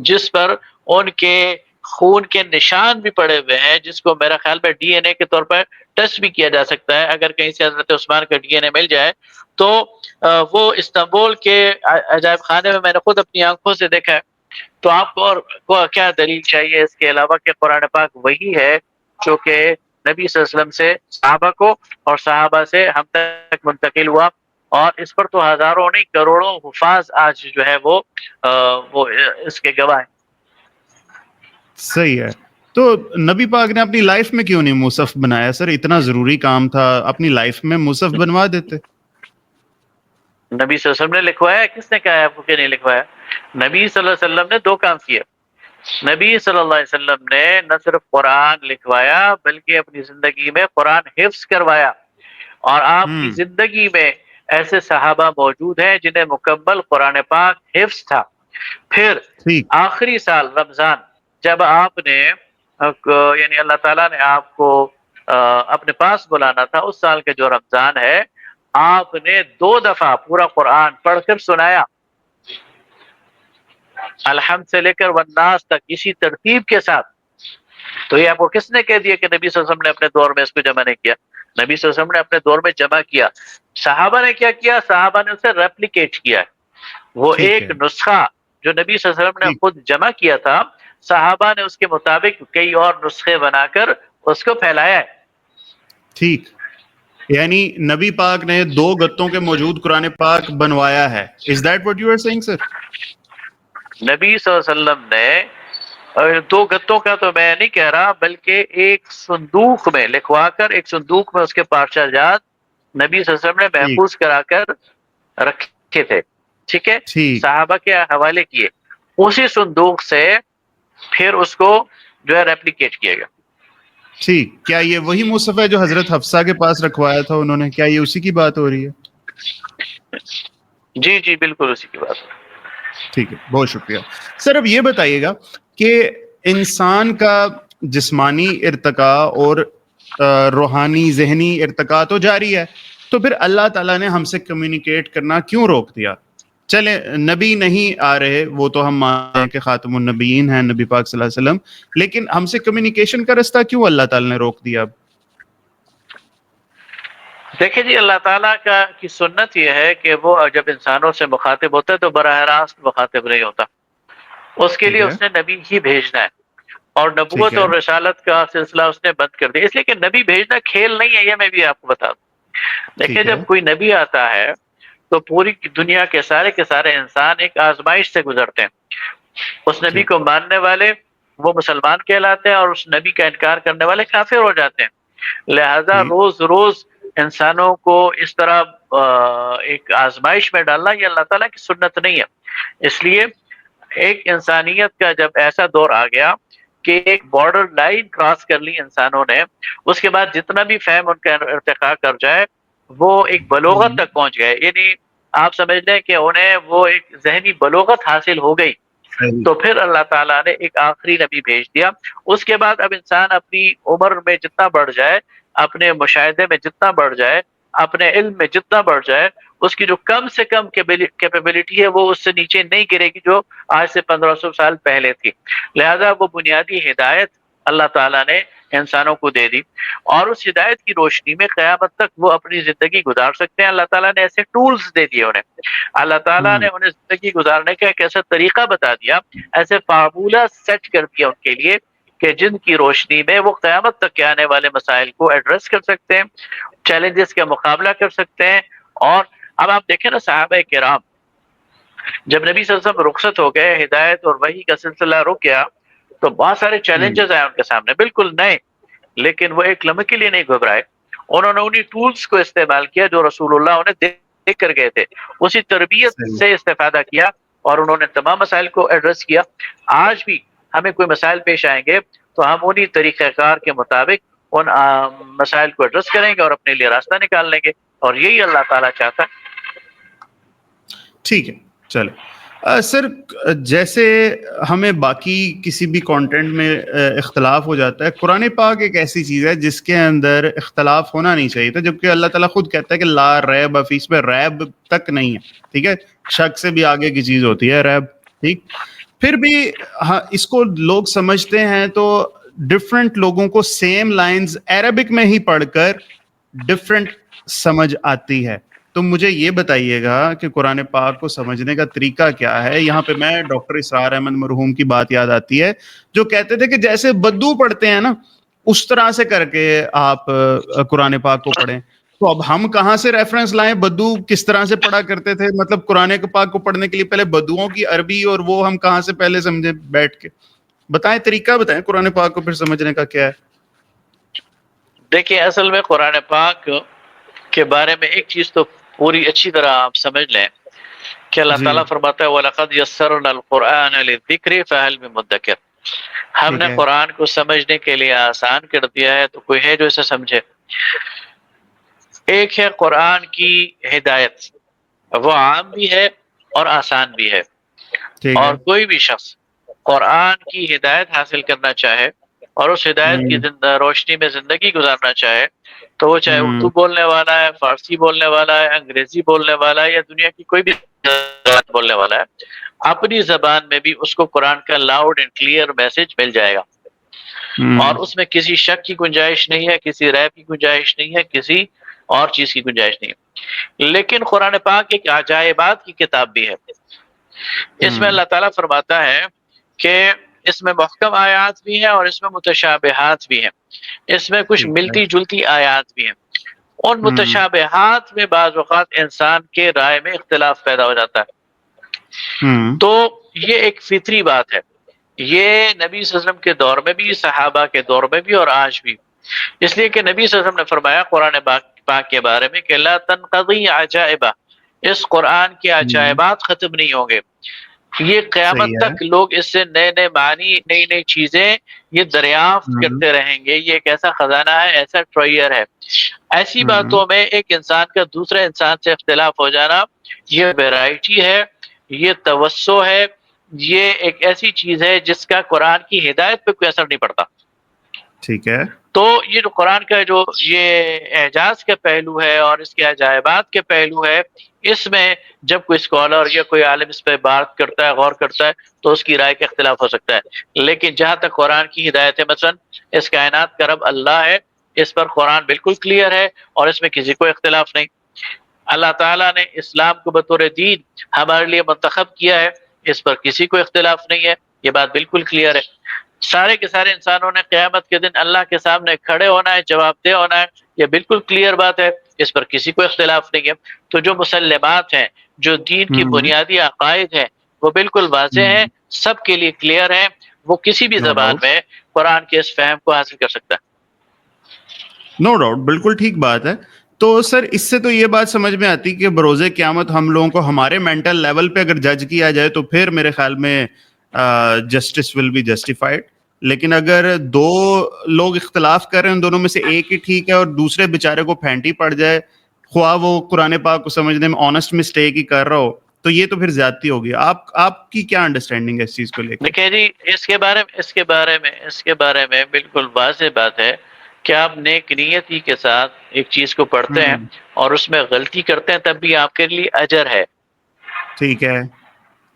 جس پر ان کے خون کے نشان بھی پڑے ہوئے ہیں، جس کو میرا خیال میں ڈی این اے کے طور پر ٹیسٹ بھی کیا جا سکتا ہے. اگر کہیں سے حضرت عثمان کا ڈی این اے مل جائے تو وہ استنبول کے عجائب خانے میں نے خود اپنی آنکھوں سے دیکھا ہے. تو آپ کو اور کیا دلیل چاہیے اس کے علاوہ کہ قرآن پاک وہی ہے جو کہ نبی صلی اللہ علیہ وسلم سے صحابہ کو اور صحابہ سے ہم تک منتقل ہوا، اور اس پر تو ہزاروں نہیں کروڑوں حفاظ آج جو ہے وہ اس کے گواہ ہیں. صحیح ہے. تو نبی پاک نے اپنی لائف میں کیوں نہیں مصحف بنایا سر؟ اتنا ضروری کام تھا، اپنی لائف میں مصحف بنوا دیتے. نبی صلی اللہ علیہ وسلم نے لکھوایا، کس نے کہا ہے آپ کو کہ نہیں لکھوایا؟ نبی صلی اللہ علیہ وسلم نے 2 کام کیے. نبی صلی اللہ علیہ وسلم نے نہ صرف قرآن لکھوایا بلکہ اپنی زندگی میں قرآن حفظ کروایا، اور آپ کی زندگی میں ایسے صحابہ موجود ہیں جنہیں مکمل قرآن پاک حفظ تھا. پھر ٹھیک. آخری سال رمضان جب آپ نے یعنی اللہ تعالیٰ نے آپ کو اپنے پاس بلانا تھا، اس سال کا جو رمضان ہے آپ نے 2 دفعہ پورا قرآن پڑھ کر سنایا، الحمد سے لے کر والناس تک اسی ترتیب کے ساتھ. تو یہ آپ کو کس نے کہہ دیا کہ نبی صلی اللہ علیہ وسلم نے اپنے دور میں اس کو جمع نہیں کیا؟ نبی صلی اللہ علیہ وسلم نے اپنے دور میں جمع کیا. صحابہ نے کیا کیا؟ صحابہ نے اسے ریپلیکیٹ کیا ہے. وہ ٹھیک ایک ہے. نسخہ جو نبی صلی اللہ علیہ وسلم نے ٹھیک. خود جمع کیا تھا، صحابہ نے اس کے مطابق کئی اور نسخے بنا کر اس کو پھیلایا ہے. ٹھیک. یعنی نبی پاک نے 2 گتوں کے موجود قرآن پاک بنوایا ہے. Is that what you are saying, sir? نبی صلی اللہ علیہ وسلم نے 2 گتوں کا تو میں نہیں کہہ رہا، بلکہ ایک صندوق میں لکھوا کر، ایک صندوق میں اس کے پارچہ جات نبی صلی اللہ علیہ وسلم نے ٹھیک. محفوظ کرا کر رکھے تھے. ٹھیک ہے. ٹھیک. صحابہ کے حوالے کیے، اسی صندوق سے پھر اس کو جو ہے ریپلیکیٹ کیا گیا. ٹھیک. کیا یہ وہی مصحف ہے جو حضرت حفصہ کے پاس رکھوایا تھا انہوں نے؟ کیا یہ اسی کی بات ہو رہی ہے؟ جی جی بالکل اسی کی بات. ٹھیک ہے، بہت شکریہ سر. اب یہ بتائیے گا کہ انسان کا جسمانی ارتقاء اور روحانی ذہنی ارتقاء تو جاری ہے، تو پھر اللہ تعالیٰ نے ہم سے کمیونیکیٹ کرنا کیوں روک دیا؟ چلے نبی نہیں آ رہے، وہ تو ہم مانتے ہیں کہ خاتم النبیین ہیں نبی پاک صلی اللہ علیہ وسلم، لیکن ہم سے کمیونیکیشن کا رستہ کیوں اللہ تعالیٰ نے روک دیا؟ دیکھیں جی، اللہ تعالیٰ کی سنت یہ ہے کہ وہ جب انسانوں سے مخاطب ہوتا ہے تو براہ راست مخاطب نہیں ہوتا. اس کے ٹھیک لیے ہے اس نے نبی ہی بھیجنا ہے، اور ٹھیک نبوت ہے اور رسالت کا سلسلہ اس نے بند کر دیا، اس لیے کہ نبی بھیجنا کھیل نہیں ہے، یہ میں بھی آپ کو بتا دوں۔ دیکھیں ٹھیک ہے جب کوئی نبی آتا ہے تو پوری دنیا کے سارے انسان ایک آزمائش سے گزرتے ہیں، اس نبی ٹھیک کو ماننے والے وہ مسلمان کہلاتے ہیں، اور اس نبی کا انکار کرنے والے کافر ہو جاتے ہیں۔ لہذا ٹھیک روز روز انسانوں کو اس طرح ایک آزمائش میں ڈالنا یہ اللہ تعالیٰ کی سنت نہیں ہے۔ اس لیے ایک انسانیت کا جب ایسا دور آ گیا کہ ایک بارڈر لائن کراس کر لی انسانوں نے، اس کے بعد جتنا بھی فہم ان کا ارتقا کر جائے وہ ایک بلوغت ہوں، تک پہنچ گئے، یعنی آپ سمجھ لیں کہ انہیں وہ ایک ذہنی بلوغت حاصل ہو گئی، صحیح تو پھر اللہ تعالیٰ نے ایک آخری نبی بھیج دیا۔ اس کے بعد اب انسان اپنی عمر میں جتنا بڑھ جائے، اپنے مشاہدے میں جتنا بڑھ جائے، اپنے علم میں جتنا بڑھ جائے، اس کی جو کم سے کم کیپیبلٹی ہے وہ اس سے نیچے نہیں گرے گی جو آج سے 1500 سال پہلے تھی۔ لہذا وہ بنیادی ہدایت اللہ تعالیٰ نے انسانوں کو دے دی، اور اس ہدایت کی روشنی میں قیامت تک وہ اپنی زندگی گزار سکتے ہیں۔ اللہ تعالیٰ نے ایسے ٹولز دے دیے انہیں، اللہ تعالیٰ نے ہوں انہیں زندگی گزارنے کا ایک ایسا طریقہ بتا دیا، ایسے فارمولہ سیٹ کر دیا ان کے لیے کہ جن کی روشنی میں وہ قیامت تک کے آنے والے مسائل کو ایڈریس کر سکتے ہیں، چیلنجز کا مقابلہ کر سکتے ہیں۔ اور اب آپ دیکھیں نا صحابہ کرام جب نبی صلی اللہ علیہ وسلم رخصت ہو گئے، ہدایت اور وحی کا سلسلہ رک گیا، تو بہت سارے ہوں چیلنجز آئے ان کے سامنے بالکل نئے، لیکن وہ ایک لمحے کے لیے نہیں گھبرائے، انہوں نے انہی ٹولز کو استعمال کیا جو رسول اللہ انہیں دیکھ کر گئے تھے، اسی تربیت صحیح سے استفادہ کیا، اور انہوں نے تمام مسائل کو ایڈریس کیا۔ آج بھی ہمیں کوئی مسائل پیش آئیں گے تو ہم انہی طریقہ کار کے مطابق ان مسائل کو ایڈریس کریں گے اور اپنے لیے راستہ نکال لیں گے، اور یہی اللہ تعالیٰ چاہتا ہے۔ ٹھیک ہے چلے سر جیسے ہمیں باقی کسی بھی کانٹینٹ میں اختلاف ہو جاتا ہے، قرآن پاک ایک ایسی چیز ہے جس کے اندر اختلاف ہونا نہیں چاہیے تھا، جبکہ اللہ تعالیٰ خود کہتا ہے کہ لا ریب فی، اس میں ریب تک نہیں ہے، ٹھیک ہے، شک سے بھی آگے کی چیز ہوتی ہے ریب، ٹھیک، پھر بھی ہاں اس کو لوگ سمجھتے ہیں تو ڈفرینٹ لوگوں کو سیم لائنز عربک میں ہی پڑھ کر ڈفرینٹ سمجھ آتی ہے۔ تو مجھے یہ بتائیے گا کہ قرآن پاک کو سمجھنے کا طریقہ کیا ہے؟ یہاں پہ میں ڈاکٹر اسرار احمد مرحوم کی بات یاد آتی ہے جو کہتے تھے کہ جیسے بدو پڑھتے ہیں نا اس طرح سے کر کے آپ قرآن پاک کو پڑھیں۔ تو اب ہم کہاں سے ریفرنس لائیں؟ بدو کس طرح سے پڑھا کرتے تھے؟ مطلب قرآن پاک کو پڑھنے کے لیے پہلے بدوؤں کی عربی اور وہ ہم کہاں سے پہلے سمجھیں بیٹھ کے؟ بتائیں طریقہ بتائیں قرآن پاک کو پھر سمجھنے کا کیا ہے؟ دیکھیں اصل میں قرآن پاک کے بارے میں ایک چیز تو پوری اچھی طرح آپ سمجھ لیں کہ اللہ جی تعالیٰ فرماتا ہے وَلَقَدْ يَسَّرْنَا الْقُرْآنَ لِلذِّكْرِ فَهَلْ مِن مُدَّكِرٍ، ہم ٹھیک نے ہے قرآن کو سمجھنے کے لیے آسان کر دیا ہے، تو کوئی ہے جو اسے سمجھے۔ ایک ہے قرآن کی ہدایت، وہ عام بھی ہے اور آسان بھی ہے، ٹھیک ہے اور کوئی بھی شخص قرآن کی ہدایت حاصل کرنا چاہے اور اس ہدایت کی روشنی میں زندگی گزارنا چاہے، تو وہ چاہے اردو بولنے والا ہے، فارسی بولنے والا ہے، انگریزی بولنے والا ہے، یا دنیا کی کوئی بھی زبان بولنے والا ہے، اپنی زبان میں بھی اس کو قرآن کا لاؤڈ اینڈ کلیئر میسج مل جائے گا، اور اس میں کسی شک کی گنجائش نہیں ہے، کسی ریب کی گنجائش نہیں ہے، کسی اور چیز کی گنجائش نہیں ہے۔ لیکن قرآن پاک ایک عجائبات کی کتاب بھی ہے، اس میں اللہ تعالیٰ فرماتا ہے کہ اس میں محکم آیات بھی ہیں اور اس میں متشابہات بھی ہیں، اس میں کچھ ٹھیک ہے ملتی جلتی آیات بھی ہیں۔ ان متشابہات میں بعض اوقات انسان کے رائے میں اختلاف پیدا ہو جاتا ہے، تو یہ ایک فطری بات ہے، یہ نبی صلی اللہ علیہ وسلم کے دور میں بھی، صحابہ کے دور میں بھی، اور آج بھی، اس لیے کہ نبی صلی اللہ علیہ وسلم نے فرمایا قرآن پاک کے بارے میں کہ لا تنقضی عجائبہ، اس قرآن کے عجائبات ختم نہیں ہوں گے، یہ قیامت صحیح ہے تک لوگ اس سے نئے نئے معنی، نئی نئی چیزیں یہ دریافت کرتے رہیں گے، یہ ایک ایسا خزانہ ہے، ایسا ٹریئر ہے۔ ایسی باتوں میں ایک انسان کا دوسرے انسان سے اختلاف ہو جانا یہ ویرائٹی ہے، یہ توسع ہے، یہ ایک ایسی چیز ہے جس کا قرآن کی ہدایت پہ کوئی اثر نہیں پڑتا۔ ٹھیک ہے تو یہ جو قرآن کا جو یہ اعجاز کا پہلو ہے اور اس کے عجائبات کے پہلو ہے، اس میں جب کوئی اسکالر یا کوئی عالم اس پہ بات کرتا ہے، غور کرتا ہے، تو اس کی رائے کا اختلاف ہو سکتا ہے، لیکن جہاں تک قرآن کی ہدایت ہے، مثلا اس کائنات کا رب اللہ ہے، اس پر قرآن بالکل کلیئر ہے اور اس میں کسی کو اختلاف نہیں۔ اللہ تعالیٰ نے اسلام کو بطور دین ہمارے لیے منتخب کیا ہے، اس پر کسی کو اختلاف نہیں ہے، یہ بات بالکل کلیئر ہے. سارے کے سارے انسانوں نے قیامت کے دن اللہ کے سامنے کھڑے ہونا ہے، جواب دہ ہونا ہے، یہ بالکل کلیئر بات ہے، اس پر کسی کو اختلاف نہیں ہے. تو جو مسلمات ہیں، جو دین کی بنیادی عقائد ہیں، وہ بالکل واضح ہیں، سب کے لیے کلیئر ہیں، وہ کسی بھی نو زبان ڈاؤٹ، میں قرآن کے اس فہم کو حاصل کر سکتا ہے. نو ڈاؤٹ، بالکل ٹھیک بات ہے. تو سر اس سے تو یہ بات سمجھ میں آتی کہ بروز قیامت ہم لوگوں کو ہمارے مینٹل لیول پہ اگر جج کیا جائے تو پھر میرے خیال میں جسٹس ول بی جسٹیفائڈ. لیکن اگر دو لوگ اختلاف کر رہے ہیں، ان دونوں میں سے ایک ہی ٹھیک ہے اور دوسرے بیچارے کو پھینٹی پڑ جائے، خواہ وہ قرآن پاک کو سمجھنے میں آنےسٹ مسٹیک ہی کر رہا ہو، تو یہ تو پھر زیادتی ہوگی. آپ کی کیا انڈرسٹینڈنگ ہے اس چیز کو لے کے؟ دیکھیں جی، اس کے بارے میں بالکل واضح بات ہے کہ آپ نیک نیتی کے ساتھ ایک چیز کو پڑھتے ہیں اور اس میں غلطی کرتے ہیں، تب بھی آپ کے لیے اجر ہے. ٹھیک ہے،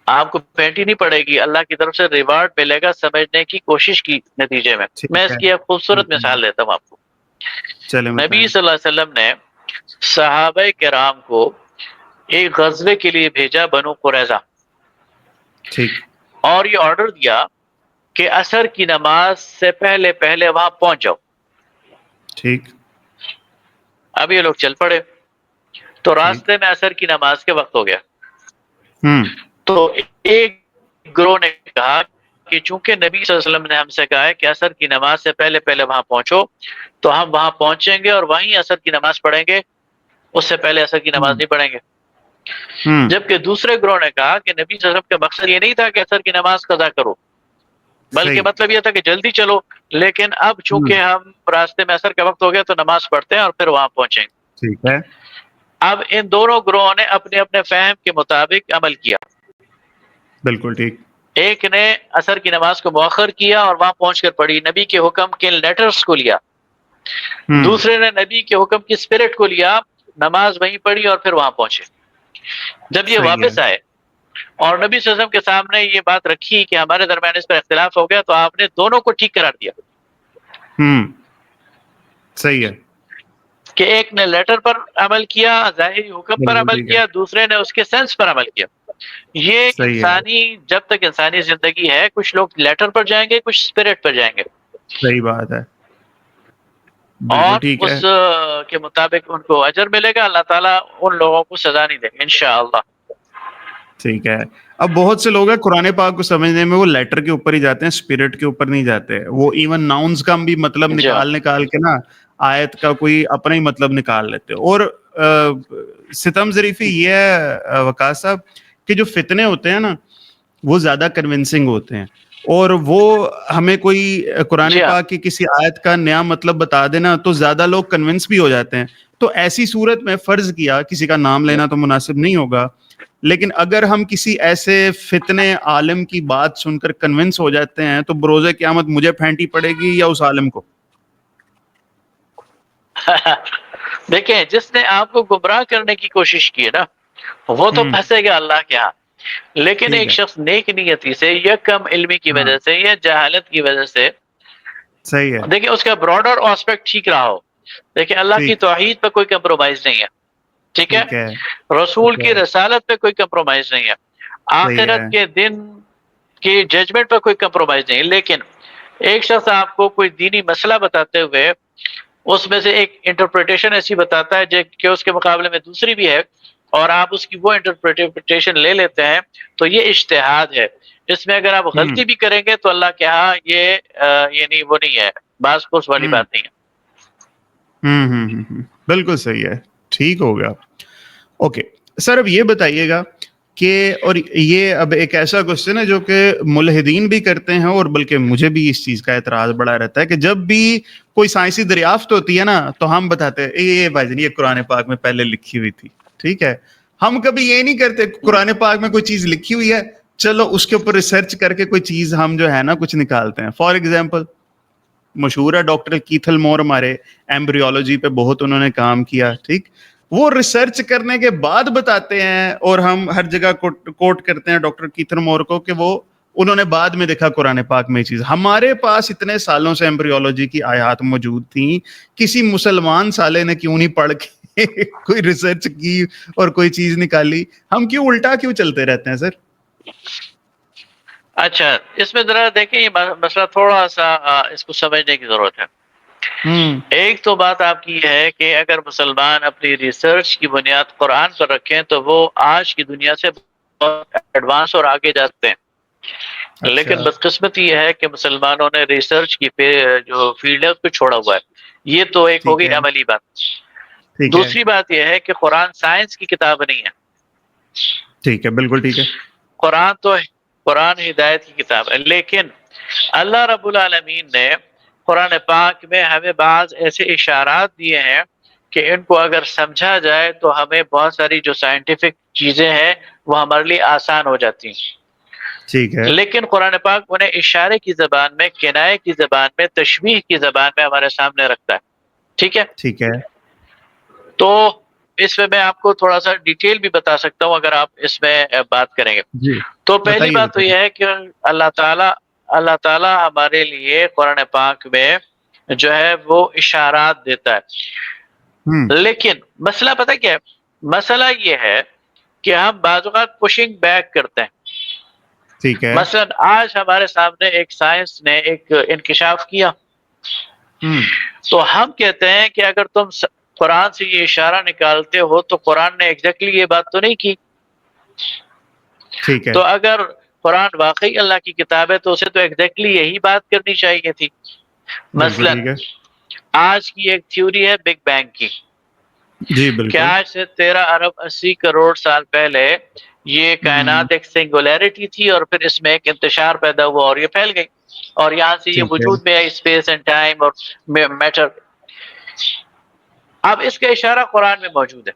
آپ کو پینٹی نہیں پڑے گی، اللہ کی طرف سے ریوارڈ ملے گا سمجھنے کی کوشش کی نتیجے میں. میں ٹھیک اس ہے، کی ایک خوبصورت ٹھیک ہے، مثال دیتا ہوں آپ کو. چلے نبی بتائیں. صلی اللہ علیہ وسلم نے صحابہ کرام کو ایک غزوے کے لیے بھیجا، بنو قریظہ، ٹھیک اور یہ آرڈر دیا کہ عصر کی نماز سے پہلے پہلے وہاں پہنچ جاؤ. ٹھیک اب یہ لوگ چل پڑے تو ٹھیک راستے میں عصر کی نماز کے وقت ہو گیا. ہوں تو ایک گروہ نے کہا کہ چونکہ نبی صلی اللہ علیہ وسلم نے ہم سے کہا ہے کہ عصر کی نماز سے پہلے پہلے وہاں پہنچو، تو ہم وہاں پہنچیں گے اور وہیں عصر کی نماز پڑھیں گے، اس سے پہلے عصر کی نماز نہیں پڑھیں گے. ہوں جبکہ دوسرے گروہ نے کہا کہ نبی صلی اللہ علیہ وسلم کا مقصد یہ نہیں تھا کہ عصر کی نماز قضا کرو، بلکہ صحیح مطلب یہ تھا کہ جلدی چلو، لیکن اب چونکہ ہم راستے میں عصر کا وقت ہو گیا تو نماز پڑھتے ہیں اور پھر وہاں پہنچیں گے. ٹھیک ہے، اب ان دونوں گروہوں نے اپنے اپنے فہم کے مطابق عمل کیا. بالکل ٹھیک. ایک نے عصر کی نماز کو مؤخر کیا اور وہاں پہنچ کر پڑھی، نبی کے حکم کے لیٹرز کو لیا. دوسرے نے نبی کے حکم کی اسپرٹ کو لیا، نماز وہیں پڑھی اور پھر وہاں پہنچے. جب یہ صحیح ہے. واپس آئے اور نبی صلی اللہ علیہ وسلم کے سامنے یہ بات رکھی کہ ہمارے درمیان اس پر اختلاف ہو گیا، تو آپ نے دونوں کو ٹھیک قرار دیا صحیح ہے، کہ ایک نے لیٹر پر عمل کیا، ظاہری حکم پر بالکل عمل ٹھیک ہے، کیا، دوسرے نے اس کے سینس پر عمل کیا. یہ صحیح ہے، انسانی، جب تک انسانی زندگی ہے، کچھ لوگ لیٹر پر جائیں گے، کچھ اسپرٹ پر جائیں گے، صحیح بات ہے، بالکل اور ٹھیک ہے. اس کے مطابق ان کو اجر ملے گا. اللہ تعالیٰ ان لوگوں کو سزا نہیں دے گا انشاءاللہ. ٹھیک ہے. اب بہت سے لوگ ہیں قرآن پاک کو سمجھنے میں وہ لیٹر کے اوپر ہی جاتے ہیں، اسپرٹ کے اوپر نہیں جاتے. وہ ایون ناؤنز کا بھی مطلب جی ہاں، نکال کے نا آیت کا کوئی اپنا ہی مطلب نکال لیتے. اور ستم ظریفی یہ ہے وقاص صاحب کہ جو فتنے ہوتے ہیں نا وہ زیادہ کنونسنگ ہوتے ہیں، اور وہ ہمیں کوئی قرآن جی ہاں. پاک کی کسی آیت کا نیا مطلب بتا دینا تو زیادہ لوگ کنونس بھی ہو جاتے ہیں. تو ایسی صورت میں فرض کیا، کسی کا نام لینا تو مناسب نہیں ہوگا، لیکن اگر ہم کسی ایسے فتنے عالم کی بات سن کر کنونس ہو جاتے ہیں تو بروز قیامت مجھے پھینٹی پڑے گی یا اس عالم کو؟ دیکھیں، جس نے آپ کو گمراہ کرنے کی کوشش کی ہے نا، وہ تو پھنسے گا اللہ کے ہاں. لیکن ٹھیک ایک ہے، شخص نیک نیتی سے یا کم علمی کی ہاں وجہ سے یا جہالت کی وجہ سے، صحیح ہے، دیکھیں اس کا براڈر آسپیکٹ ٹھیک رہا ہو، دیکھیں اللہ کی ٹھیک توحید پہ کوئی کمپرومائز نہیں ہے، ٹھیک ہے، ٹھیک ہے، رسول ٹھیک کی ہے، رسالت پہ کوئی کمپرومائز نہیں ہے، صحیح ہے، آخرت کے دن کی ججمنٹ پہ کوئی کمپرومائز نہیں ہے. لیکن ایک شخص آپ کو کوئی دینی مسئلہ بتاتے ہوئے اس میں سے ایک انٹرپریٹیشن ایسی بتاتا ہے کہ اس کے مقابلے میں دوسری بھی ہے، اور آپ اس کی وہ انٹرپریٹیشن لے لیتے ہیں، تو یہ اجتہاد ہے. اس میں اگر آپ غلطی بھی کریں گے تو اللہ کے ہاں یہ یعنی وہ نہیں ہے، باز پوس والی بات نہیں ہے. بالکل صحیح ہے، ٹھیک ہو گیا. اوکے سر، اب یہ بتائیے گا کہ، اور یہ اب ایک ایسا کوشچن ہے جو کہ ملحدین بھی کرتے ہیں، اور بلکہ مجھے بھی اس چیز کا اعتراض بڑا رہتا ہے کہ جب بھی کوئی سائنسی دریافت ہوتی ہے نا تو ہم بتاتے ہیں یہ بھائی جان یہ قرآن پاک میں پہلے لکھی ہوئی تھی. ٹھیک ہے، ہم کبھی یہ نہیں کرتے قرآن پاک میں کوئی چیز لکھی ہوئی ہے، چلو اس کے اوپر ریسرچ کر کے کوئی چیز ہم جو ہے نا کچھ نکالتے ہیں. فار ایگزامپل مشہور ہے ڈاکٹر کیتھل مور، ہمارے ایمبریولوجی پہ بہت انہوں نے کام کیا. ٹھیک، وہ ریسرچ کرنے کے بعد بتاتے ہیں، اور ہم ہر جگہ کوٹ کرتے ہیں ڈاکٹر کیتھل مور کو کہ وہ انہوں نے بعد میں دیکھا قرآن پاک میں چیز. ہمارے پاس اتنے سالوں سے ایمبریولوجی کی آیات موجود تھیں، کسی مسلمان سالے نے کیوں نہیں پڑھ کے کوئی ریسرچ کی اور کوئی چیز نکالی؟ ہم کیوں الٹا کیوں چلتے رہتے ہیں سر؟ اچھا اس میں ذرا دیکھیں، یہ مسئلہ تھوڑا سا اس کو سمجھنے کی ضرورت ہے. ایک تو بات آپ کی ہے کہ اگر مسلمان اپنی ریسرچ کی بنیاد قرآن پر رکھیں تو وہ آج کی دنیا سے بہت ایڈوانس اور آگے جاتے ہیں. لیکن بدقسمتی یہ ہے کہ مسلمانوں نے ریسرچ کی جو فیلڈ ہے اس کو چھوڑا ہوا ہے. یہ تو ایک ہو گئی عملی بات. دوسری بات یہ ہے کہ قرآن سائنس کی کتاب نہیں ہے. ٹھیک ہے، بالکل ٹھیک ہے. قرآن ہدایت کی کتاب ہے، لیکن اللہ رب العالمین نے قرآن پاک میں ہمیں بعض ایسے اشارات دیے ہیں کہ ان کو اگر سمجھا جائے تو ہمیں بہت ساری جو سائنٹیفک چیزیں ہیں وہ ہمارے لیے آسان ہو جاتی ہیں. ٹھیک ہے. لیکن قرآن پاک انہیں اشارے کی زبان میں، کنایے کی زبان میں، تشبیہ کی زبان میں ہمارے سامنے رکھتا ہے. ٹھیک ہے. ٹھیک ہے. تو اس میں آپ کو تھوڑا سا ڈیٹیل بھی بتا سکتا ہوں اگر آپ اس میں بات کریں گے. جی تو پہلی بات تو بتائیے. یہ ہے کہ اللہ تعالیٰ ہمارے لیے قرآن پاک میں جو ہے وہ اشارات دیتا ہے. لیکن مسئلہ پتہ کیا ہے؟ مسئلہ یہ ہے کہ ہم بعض اوقات پشنگ بیک کرتے ہیں. ٹھیک ہے. مثلا آج ہمارے سامنے ایک سائنس نے ایک انکشاف کیا، تو ہم کہتے ہیں کہ اگر تم قرآن سے یہ اشارہ نکالتے ہو تو قرآن نے ایگزیکٹلی یہ بات تو نہیں کی. ٹھیک ہے. تو اگر قرآن واقعی اللہ کی کتاب ہے تو اسے تو ایگزیکٹلی یہی بات کرنی چاہیے تھی. مثلا آج کی ایک تھیوری ہے بگ بینگ کی. جی کہ بالکل. آج سے 13 ارب 80 کروڑ سال پہلے یہ کائنات ایک سنگولیرٹی تھی اور پھر اس میں ایک انتشار پیدا ہوا اور یہ پھیل گئی اور یہاں سے یہ ٹھیک ہے. وجود میں آئی، اسپیس اینڈ ٹائم اور میٹر. اب اس کا اشارہ قرآن میں موجود ہے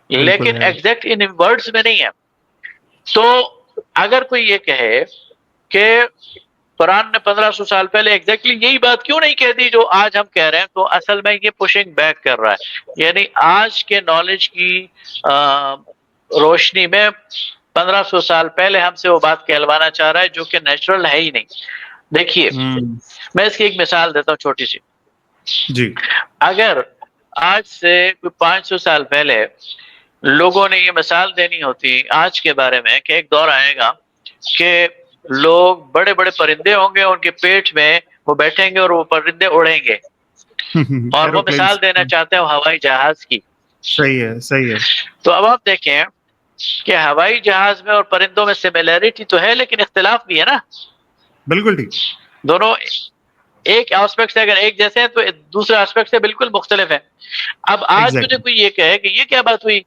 بالکل لیکن ہے. ایگزیکٹ ان ورڈز میں نہیں ہے. تو اگر کوئی یہ کہے کہ قرآن نے 1500 سال پہلے ایگزیکٹلی یہی بات کیوں نہیں کہہ دی جو آج ہم کہہ رہے ہیں، تو اصل میں یہ پشنگ بیک کر رہا ہے. یعنی آج کے نالج کی روشنی میں 1500 سال پہلے ہم سے وہ بات کہلوانا چاہ رہا ہے جو کہ نیچرل ہے ہی نہیں. دیکھیے میں اس کی ایک مثال دیتا ہوں چھوٹی سی. جی. اگر آج سے 500 سال پہلے لوگوں نے یہ مثال دینی ہوتی آج کے بارے میں کہ ایک دور آئے گا کہ لوگ بڑے بڑے پرندے ہوں گے، ان کے پیٹ میں وہ بیٹھیں گے اور وہ پرندے اڑیں گے، اور وہ مثال دینا چاہتے ہیں ہوائی جہاز کی. صحیح ہے. صحیح ہے. تو اب آپ دیکھیں کہ ہوائی جہاز میں اور پرندوں میں سملیرٹی تو ہے لیکن اختلاف بھی ہے نا. بالکل ٹھیک. دونوں ایک آسپیکٹ سے اگر ایک جیسے ہیں تو دوسرے آسپیکٹ سے بالکل مختلف ہے. اب آج مجھے کوئی یہ کہے کہ یہ کیا بات ہوئی،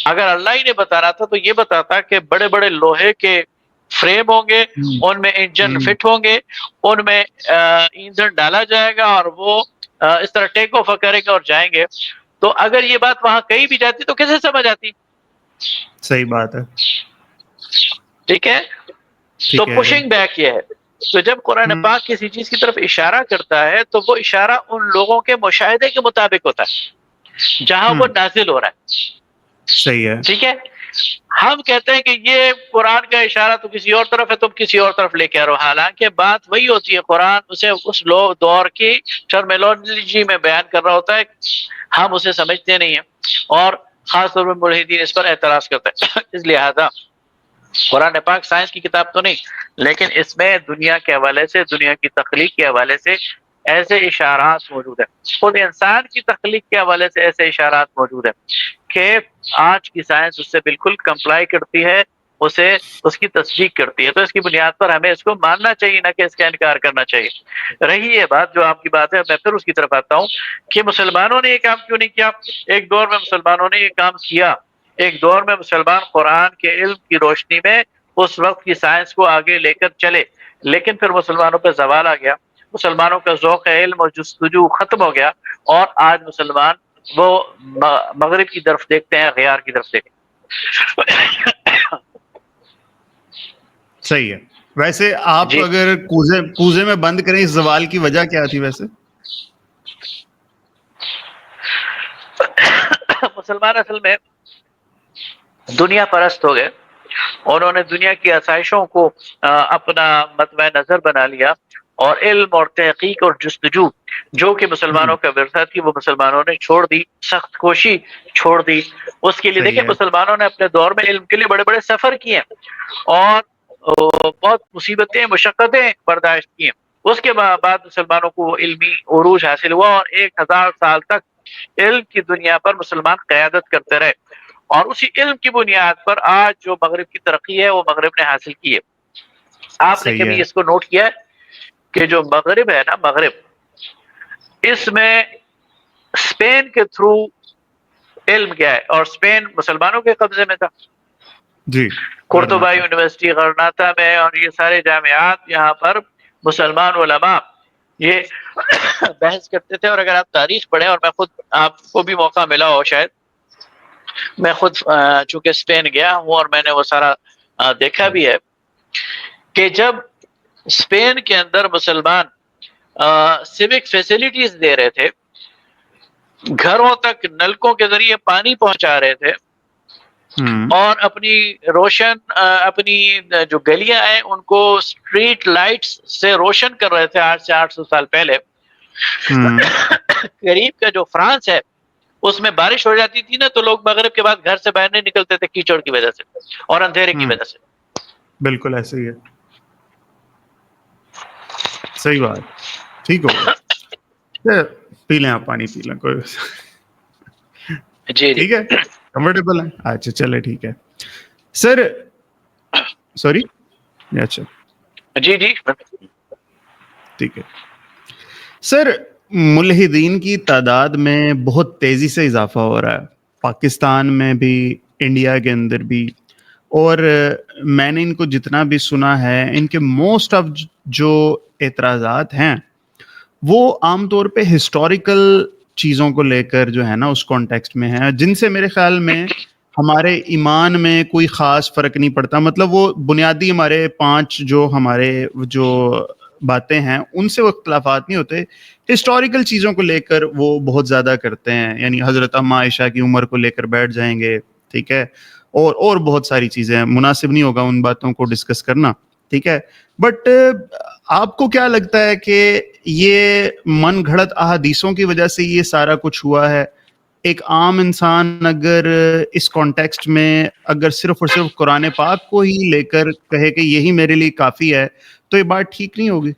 اگر اللہ ہی نے بتانا تھا تو یہ بتاتا کہ بڑے بڑے لوہے کے فریم ہوں گے، ان میں انجن فٹ ہوں گے، ان میں ایندھن ڈالا جائے گا اور وہ اس طرح ٹیک آف کریں گے اور جائیں گے. تو اگر یہ بات وہاں کہیں بھی جاتی تو کیسے سمجھ آتی؟ صحیح بات ہے. ٹھیک ہے. تو پشنگ بیک یہ ہے. تو جب قرآن پاک کسی چیز کی طرف اشارہ کرتا ہے تو وہ اشارہ ان لوگوں کے مشاہدے کے مطابق ہوتا ہے جہاں وہ نازل ہو رہا ہے. صحیح ہے. ٹھیک ہے. ہم کہتے ہیں کہ یہ قرآن کا اشارہ تو کسی اور طرف ہے، تم کسی اور طرف لے کے آ رہو. حالانکہ بات وہی ہوتی ہے، قرآن اسے اس دور کی ٹرمینالوجی میں بیان کر رہا ہوتا ہے، ہم اسے سمجھتے نہیں ہیں اور خاص طور پر ملحدین اس پر اعتراض کرتے ہیں. اس لہذا قرآن پاک سائنس کی کتاب تو نہیں، لیکن اس میں دنیا کے حوالے سے، دنیا کی تخلیق کے حوالے سے ایسے اشارات موجود ہیں. خود انسان کی تخلیق کے حوالے سے ایسے اشارات موجود ہیں کہ آج کی سائنس اس سے بالکل کمپلائی کرتی ہے، اسے اس کی تصدیق کرتی ہے. تو اس کی بنیاد پر ہمیں اس کو ماننا چاہیے، نہ کہ اس کا انکار کرنا چاہیے. رہی یہ بات جو آپ کی بات ہے، میں پھر اس کی طرف آتا ہوں کہ مسلمانوں نے یہ کام کیوں نہیں کیا. ایک دور میں مسلمانوں نے یہ کام کیا، ایک دور میں مسلمان قرآن کے علم کی روشنی میں اس وقت کی سائنس کو آگے لے کر چلے، لیکن پھر مسلمانوں پہ زوال آ گیا، مسلمانوں کا ذوق علم اور جستجو ختم ہو گیا، اور آج مسلمان وہ مغرب کی طرف دیکھتے ہیں، غیار کی طرف دیکھتے ہیں. صحیح ہے. ویسے آپ جی اگر کوزے میں بند کریں، اس زوال کی وجہ کیا تھی ویسے؟ مسلمان اصل میں دنیا پرست ہو گئے، انہوں نے دنیا کی آسائشوں کو اپنا مطمع نظر بنا لیا، اور علم اور تحقیق اور جستجو جو کہ مسلمانوں کا ورثہ تھی وہ مسلمانوں نے چھوڑ دی، سخت کوشی چھوڑ دی. اس کے لیے صحیح دیکھیں ہے. مسلمانوں نے اپنے دور میں علم کے لیے بڑے بڑے سفر کیے، اور بہت مصیبتیں مشقتیں برداشت کی ہیں، اس کے بعد مسلمانوں کو علمی عروج حاصل ہوا اور 1000 سال تک علم کی دنیا پر مسلمان قیادت کرتے رہے، اور اسی علم کی بنیاد پر آج جو مغرب کی ترقی ہے وہ مغرب نے حاصل کی ہے۔ آپ نے صحیح کبھی ہے، اس کو نوٹ کیا ہے کہ جو مغرب ہے نا، مغرب، اس میں اسپین کے تھرو علم کیا ہے، اور اسپین مسلمانوں کے قبضے میں تھا۔ جی قرطبہ غرناطہ، یونیورسٹی غرناطہ میں اور یہ سارے جامعات یہاں پر مسلمان علماء یہ بحث کرتے تھے، اور اگر آپ تاریخ پڑھیں، اور میں خود، آپ کو بھی موقع ملا ہو شاید، میں خود چونکہ اسپین گیا ہوں اور میں نے وہ سارا دیکھا بھی ہے کہ جب اسپین کے اندر مسلمان سیوک فیسلٹیز دے رہے تھے، گھروں تک نلکوں کے ذریعے پانی پہنچا رہے تھے، ہوں اور اپنی روشن اپنی جو گلیاں ہیں ان کو اسٹریٹ لائٹس سے روشن کر رہے تھے آج سے 800 سال پہلے، ہوں قریب کا جو فرانس ہے اس میں بارش ہو جاتی تھی نا تو لوگ مغرب کے بعد گھر سے باہر نہیں نکلتے تھے کیچڑ کی وجہ سے اور اندھیرے کی ہوں وجہ سے۔ بالکل ایسے ہی ہے، صحیح بات، ٹھیک ہو گیا، پی لیں آپ پانی پی لیں، کوئی جی جی ٹھیک ہے، کمفرٹیبل ہے، اچھا چلے ٹھیک ہے سر، سوری، اچھا جی جی ٹھیک ہے سر، ملحدین کی تعداد میں بہت تیزی سے اضافہ ہو رہا ہے، پاکستان میں بھی، انڈیا کے اندر بھی، اور میں نے ان کو جتنا بھی سنا ہے، ان کے موسٹ آف جو اعتراضات ہیں وہ عام طور پہ ہسٹوریکل چیزوں کو لے کر جو ہے نا اس کانٹیکسٹ میں ہے، جن سے میرے خیال میں ہمارے ایمان میں کوئی خاص فرق نہیں پڑتا، مطلب وہ بنیادی ہمارے 5 جو ہمارے جو باتیں ہیں ان سے وہ اختلافات نہیں ہوتے، ہسٹوریکل چیزوں کو لے کر وہ بہت زیادہ کرتے ہیں، یعنی حضرت اماں عائشہ کی عمر کو لے کر بیٹھ جائیں گے، ٹھیک ہے، اور بہت ساری چیزیں ہیں، مناسب نہیں ہوگا ان باتوں کو ڈسکس کرنا، ٹھیک ہے، بٹ آپ کو کیا لگتا ہے کہ یہ من گھڑت احادیثوں کی وجہ سے یہ سارا کچھ ہوا ہے؟ ایک عام انسان اگر اس کانٹیکسٹ میں اگر صرف اور صرف قرآن پاک کو ہی لے کر کہے کہ یہی میرے لیے کافی ہے تو یہ بات ٹھیک نہیں ہوگی؟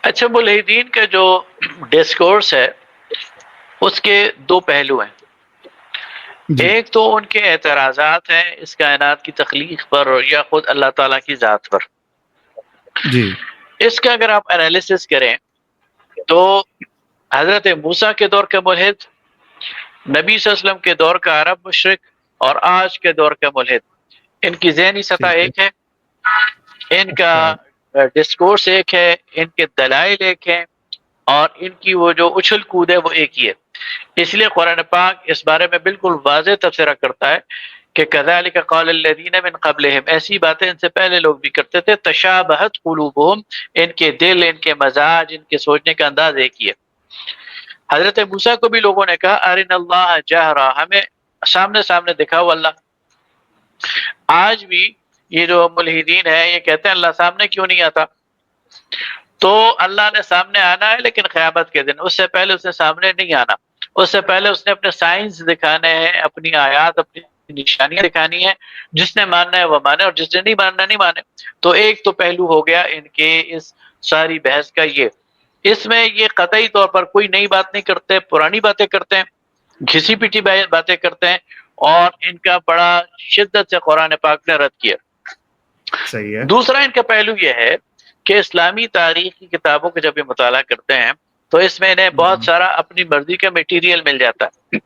اچھا، ملحدین کا جو ڈسکورس ہے اس کے 2 پہلو ہیں، جی ایک تو ان کے اعتراضات ہیں اس کائنات کی تخلیق پر یا خود اللہ تعالیٰ کی ذات پر۔ جی اس کا اگر آپ انالیسس کریں تو حضرت موسیٰ کے دور کا ملحد، نبی صلی اللہ علیہ وسلم کے دور کا عرب مشرک، اور آج کے دور کا ملحد، ان کی ذہنی سطح ٹھیک ہے، ایک ہے، ان کا اچھا ڈسکورس ایک ہے، ان کے دلائل ایک ہیں، اور ان کی وہ جو اچھل کود ہے وہ ایک ہی ہے۔ اس لیے قرآن پاک اس بارے میں بالکل واضح تبصرہ کرتا ہے کہ كذلك قال الذين من قبلهم، ایسی باتیں ان سے پہلے لوگ بھی کرتے تھے، تشابہت قلوبهم، ان کے دل، ان کے مزاج، ان کے سوچنے کا انداز ایک ہی ہے۔ حضرت موسیٰ کو بھی لوگوں نے کہا ارنا اللہ جہرا، ہمیں سامنے سامنے دکھاؤ اللہ۔ آج بھی یہ جو ملحدین ہیں یہ کہتے ہیں اللہ سامنے کیوں نہیں آتا؟ تو اللہ نے سامنے آنا ہے لیکن قیامت کے دن، اس سے پہلے اس نے سامنے نہیں آنا، اس سے پہلے اس نے اپنے سائنس دکھانے ہیں، اپنی آیات، اپنی نشانیاں دکھانی ہیں، جس نے ماننا ہے وہ مانے اور جس نے نہیں ماننا نہیں مانے۔ تو ایک تو پہلو ہو گیا ان کے اس ساری بحث کا یہ، اس میں یہ قطعی طور پر کوئی نئی بات نہیں کرتے، پرانی باتیں کرتے ہیں، گھسی پٹی باتیں کرتے ہیں، اور ان کا بڑا شدت سے قرآن پاک نے رد کیا۔ صحیح ہے، دوسرا ان کا پہلو یہ ہے کہ اسلامی تاریخ کی کتابوں کا جب یہ مطالعہ کرتے ہیں تو اس میں انہیں بہت سارا اپنی مرضی کا میٹیریل مل جاتا ہے،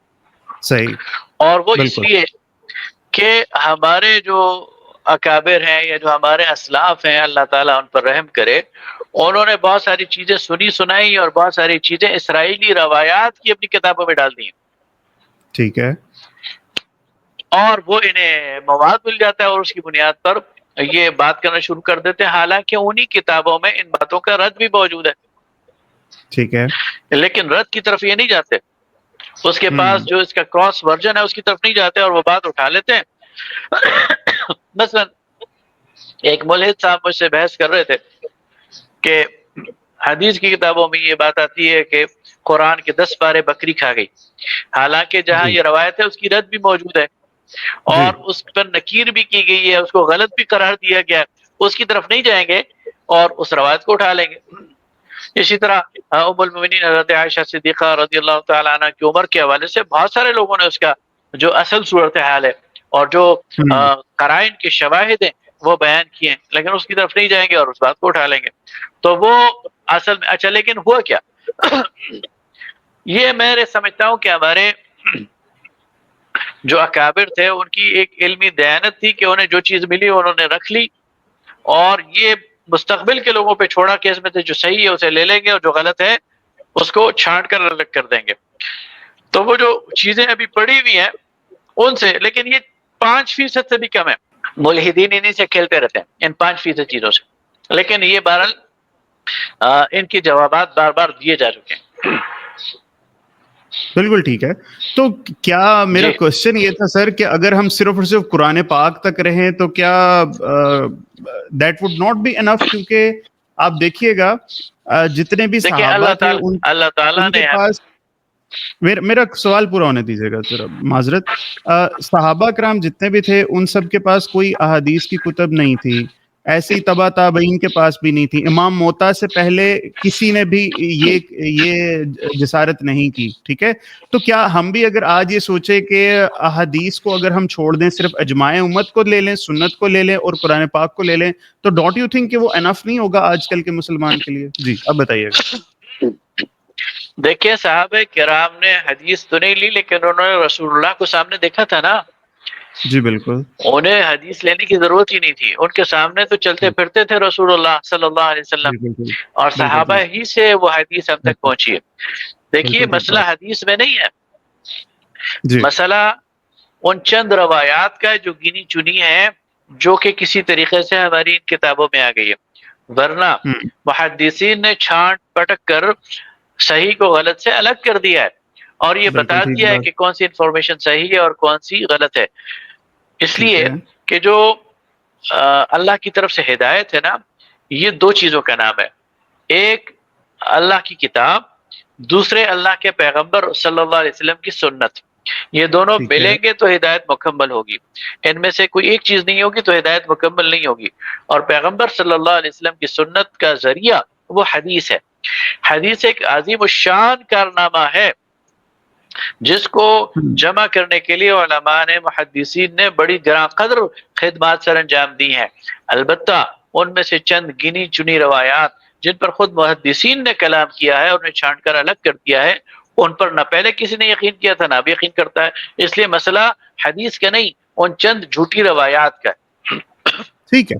صحیح، اور وہ اس بالکل لیے کہ ہمارے جو اکابر ہیں یا جو ہمارے اسلاف ہیں، اللہ تعالیٰ ان پر رحم کرے، انہوں نے بہت ساری چیزیں سنی سنائی اور بہت ساری چیزیں اسرائیلی روایات کی اپنی کتابوں میں ڈال دی ہیں، ٹھیک ہے، اور وہ انہیں مواد مل جاتا ہے اور اس کی بنیاد پر یہ بات کرنا شروع کر دیتے ہیں، حالانکہ انہی کتابوں میں ان باتوں کا رد بھی موجود ہے، ٹھیک ہے، لیکن رد کی طرف یہ نہیں جاتے، اس کے پاس ہوں جو اس کا کراس ورژن ہے اس کی طرف نہیں جاتے اور وہ بات اٹھا لیتے ہیں۔ مثلا ایک ملحد صاحب مجھ سے بحث کر رہے تھے کہ حدیث کی کتابوں میں یہ بات آتی ہے کہ قرآن کے 10 پارے بکری کھا گئی، حالانکہ جہاں جی یہ روایت ہے اس کی رد بھی موجود ہے، اور اس پر نکیر بھی کی گئی ہے، اس کو غلط بھی قرار دیا گیا ہے، اس کی طرف نہیں جائیں گے اور اس روایت کو اٹھا لیں گے۔ اسی طرح ام المؤمنین حضرت عائشہ صدیقہ رضی اللہ تعالیٰ عنہ کی عمر کے حوالے سے بہت سارے لوگوں نے اس کا جو اصل صورتحال ہے اور جو قرائن کے شواہد ہیں وہ بیان کیے ہیں، لیکن اس کی طرف نہیں جائیں گے اور اس بات کو اٹھا لیں گے۔ تو وہ اصل میں اچھا، لیکن ہوا کیا؟ یہ میں سمجھتا ہوں کہ ہمارے جو اکابر تھے ان کی ایک علمی دیانت تھی کہ انہیں جو چیز ملی انہوں نے رکھ لی، اور یہ مستقبل کے لوگوں پہ چھوڑا کہ اس میں سے جو صحیح ہے اسے لے لیں گے اور جو غلط ہے اس کو چھانٹ کر الگ کر دیں گے۔ تو وہ جو چیزیں ابھی پڑی ہوئی ہیں ان سے، لیکن یہ 5% سے بھی کم ہے۔ ملحدین انہیں سے کھیلتے رہتے ہیں، ان 5% چیزوں سے، لیکن یہ بہرحال ان کے جوابات بار بار دیے جا چکے ہیں۔ بالکل ٹھیک ہے۔ تو کیا میرا کوشچن یہ تھا سر کہ اگر ہم صرف اور صرف قرآن پاک تک رہیں تو کیا that would not be enough? کیونکہ آپ دیکھیے گا جتنے بھی صحابہ تھے اللہ تعالیٰ ان کے نے پاس، میرا سوال پورا ہونے دیجیے گا سر، معذرت، صحابہ کرام جتنے بھی تھے ان سب کے پاس کوئی احادیث کی کتب نہیں تھی، ایسے ہی تبا تابعین کے پاس بھی نہیں تھی، امام موطا سے پہلے کسی نے بھی یہ جسارت نہیں کی، ٹھیک ہے؟ تو کیا ہم بھی اگر آج یہ سوچے کہ احادیث کو اگر ہم چھوڑ دیں، صرف اجماع امت کو لے لیں، سنت کو لے لیں اور قرآن پاک کو لے لیں، تو ڈونٹ یو تھنک کہ وہ انف نہیں ہوگا آج کل کے مسلمان کے لیے؟ جی اب بتائیے گا۔ دیکھیے صحابہ کرام نے حدیث تو نہیں لی، لیکن انہوں نے رسول اللہ کو سامنے دیکھا تھا نا۔ جی بالکل، انہیں حدیث لینے کی ضرورت ہی نہیں تھی، ان کے سامنے تو چلتے پھرتے تھے رسول اللہ صلی اللہ علیہ وسلم، اور صحابہ ہی سے وہ حدیث ہم تک پہنچی ہے۔ دیکھیے مسئلہ حدیث میں نہیں ہے، مسئلہ ان چند روایات کا جو گنی چنی ہے، جو کہ کسی طریقے سے ہماری ان کتابوں میں آ گئی ہے، ورنہ محدثین نے چھانٹ پٹک کر صحیح کو غلط سے الگ کر دیا ہے اور یہ بتا دیا ہے کہ کون سی انفارمیشن صحیح ہے اور کون سی غلط ہے۔ اس لیے کہ جو اللہ کی طرف سے ہدایت ہے نا، یہ دو چیزوں کا نام ہے، ایک اللہ کی کتاب، دوسرے اللہ کے پیغمبر صلی اللہ علیہ وسلم کی سنت۔ یہ دونوں ملیں گے تو ہدایت مکمل ہوگی، ان میں سے کوئی ایک چیز نہیں ہوگی تو ہدایت مکمل نہیں ہوگی۔ اور پیغمبر صلی اللہ علیہ وسلم کی سنت کا ذریعہ وہ حدیث ہے۔ حدیث ایک عظیم الشان کارنامہ ہے جس کو جمع کرنے کے لیے علماء نے، محدثین نے بڑی گراں قدر خدمات سر انجام دی ہیں۔ البتہ ان میں سے چند گنی چنی روایات جن پر خود محدثین نے کلام کیا ہے، انہیں چھانٹ کر الگ کر دیا ہے، ان پر نہ پہلے کسی نے یقین کیا تھا نہ اب یقین کرتا ہے۔ اس لیے مسئلہ حدیث کا نہیں، ان چند جھوٹی روایات کا ہے۔ ٹھیک ہے،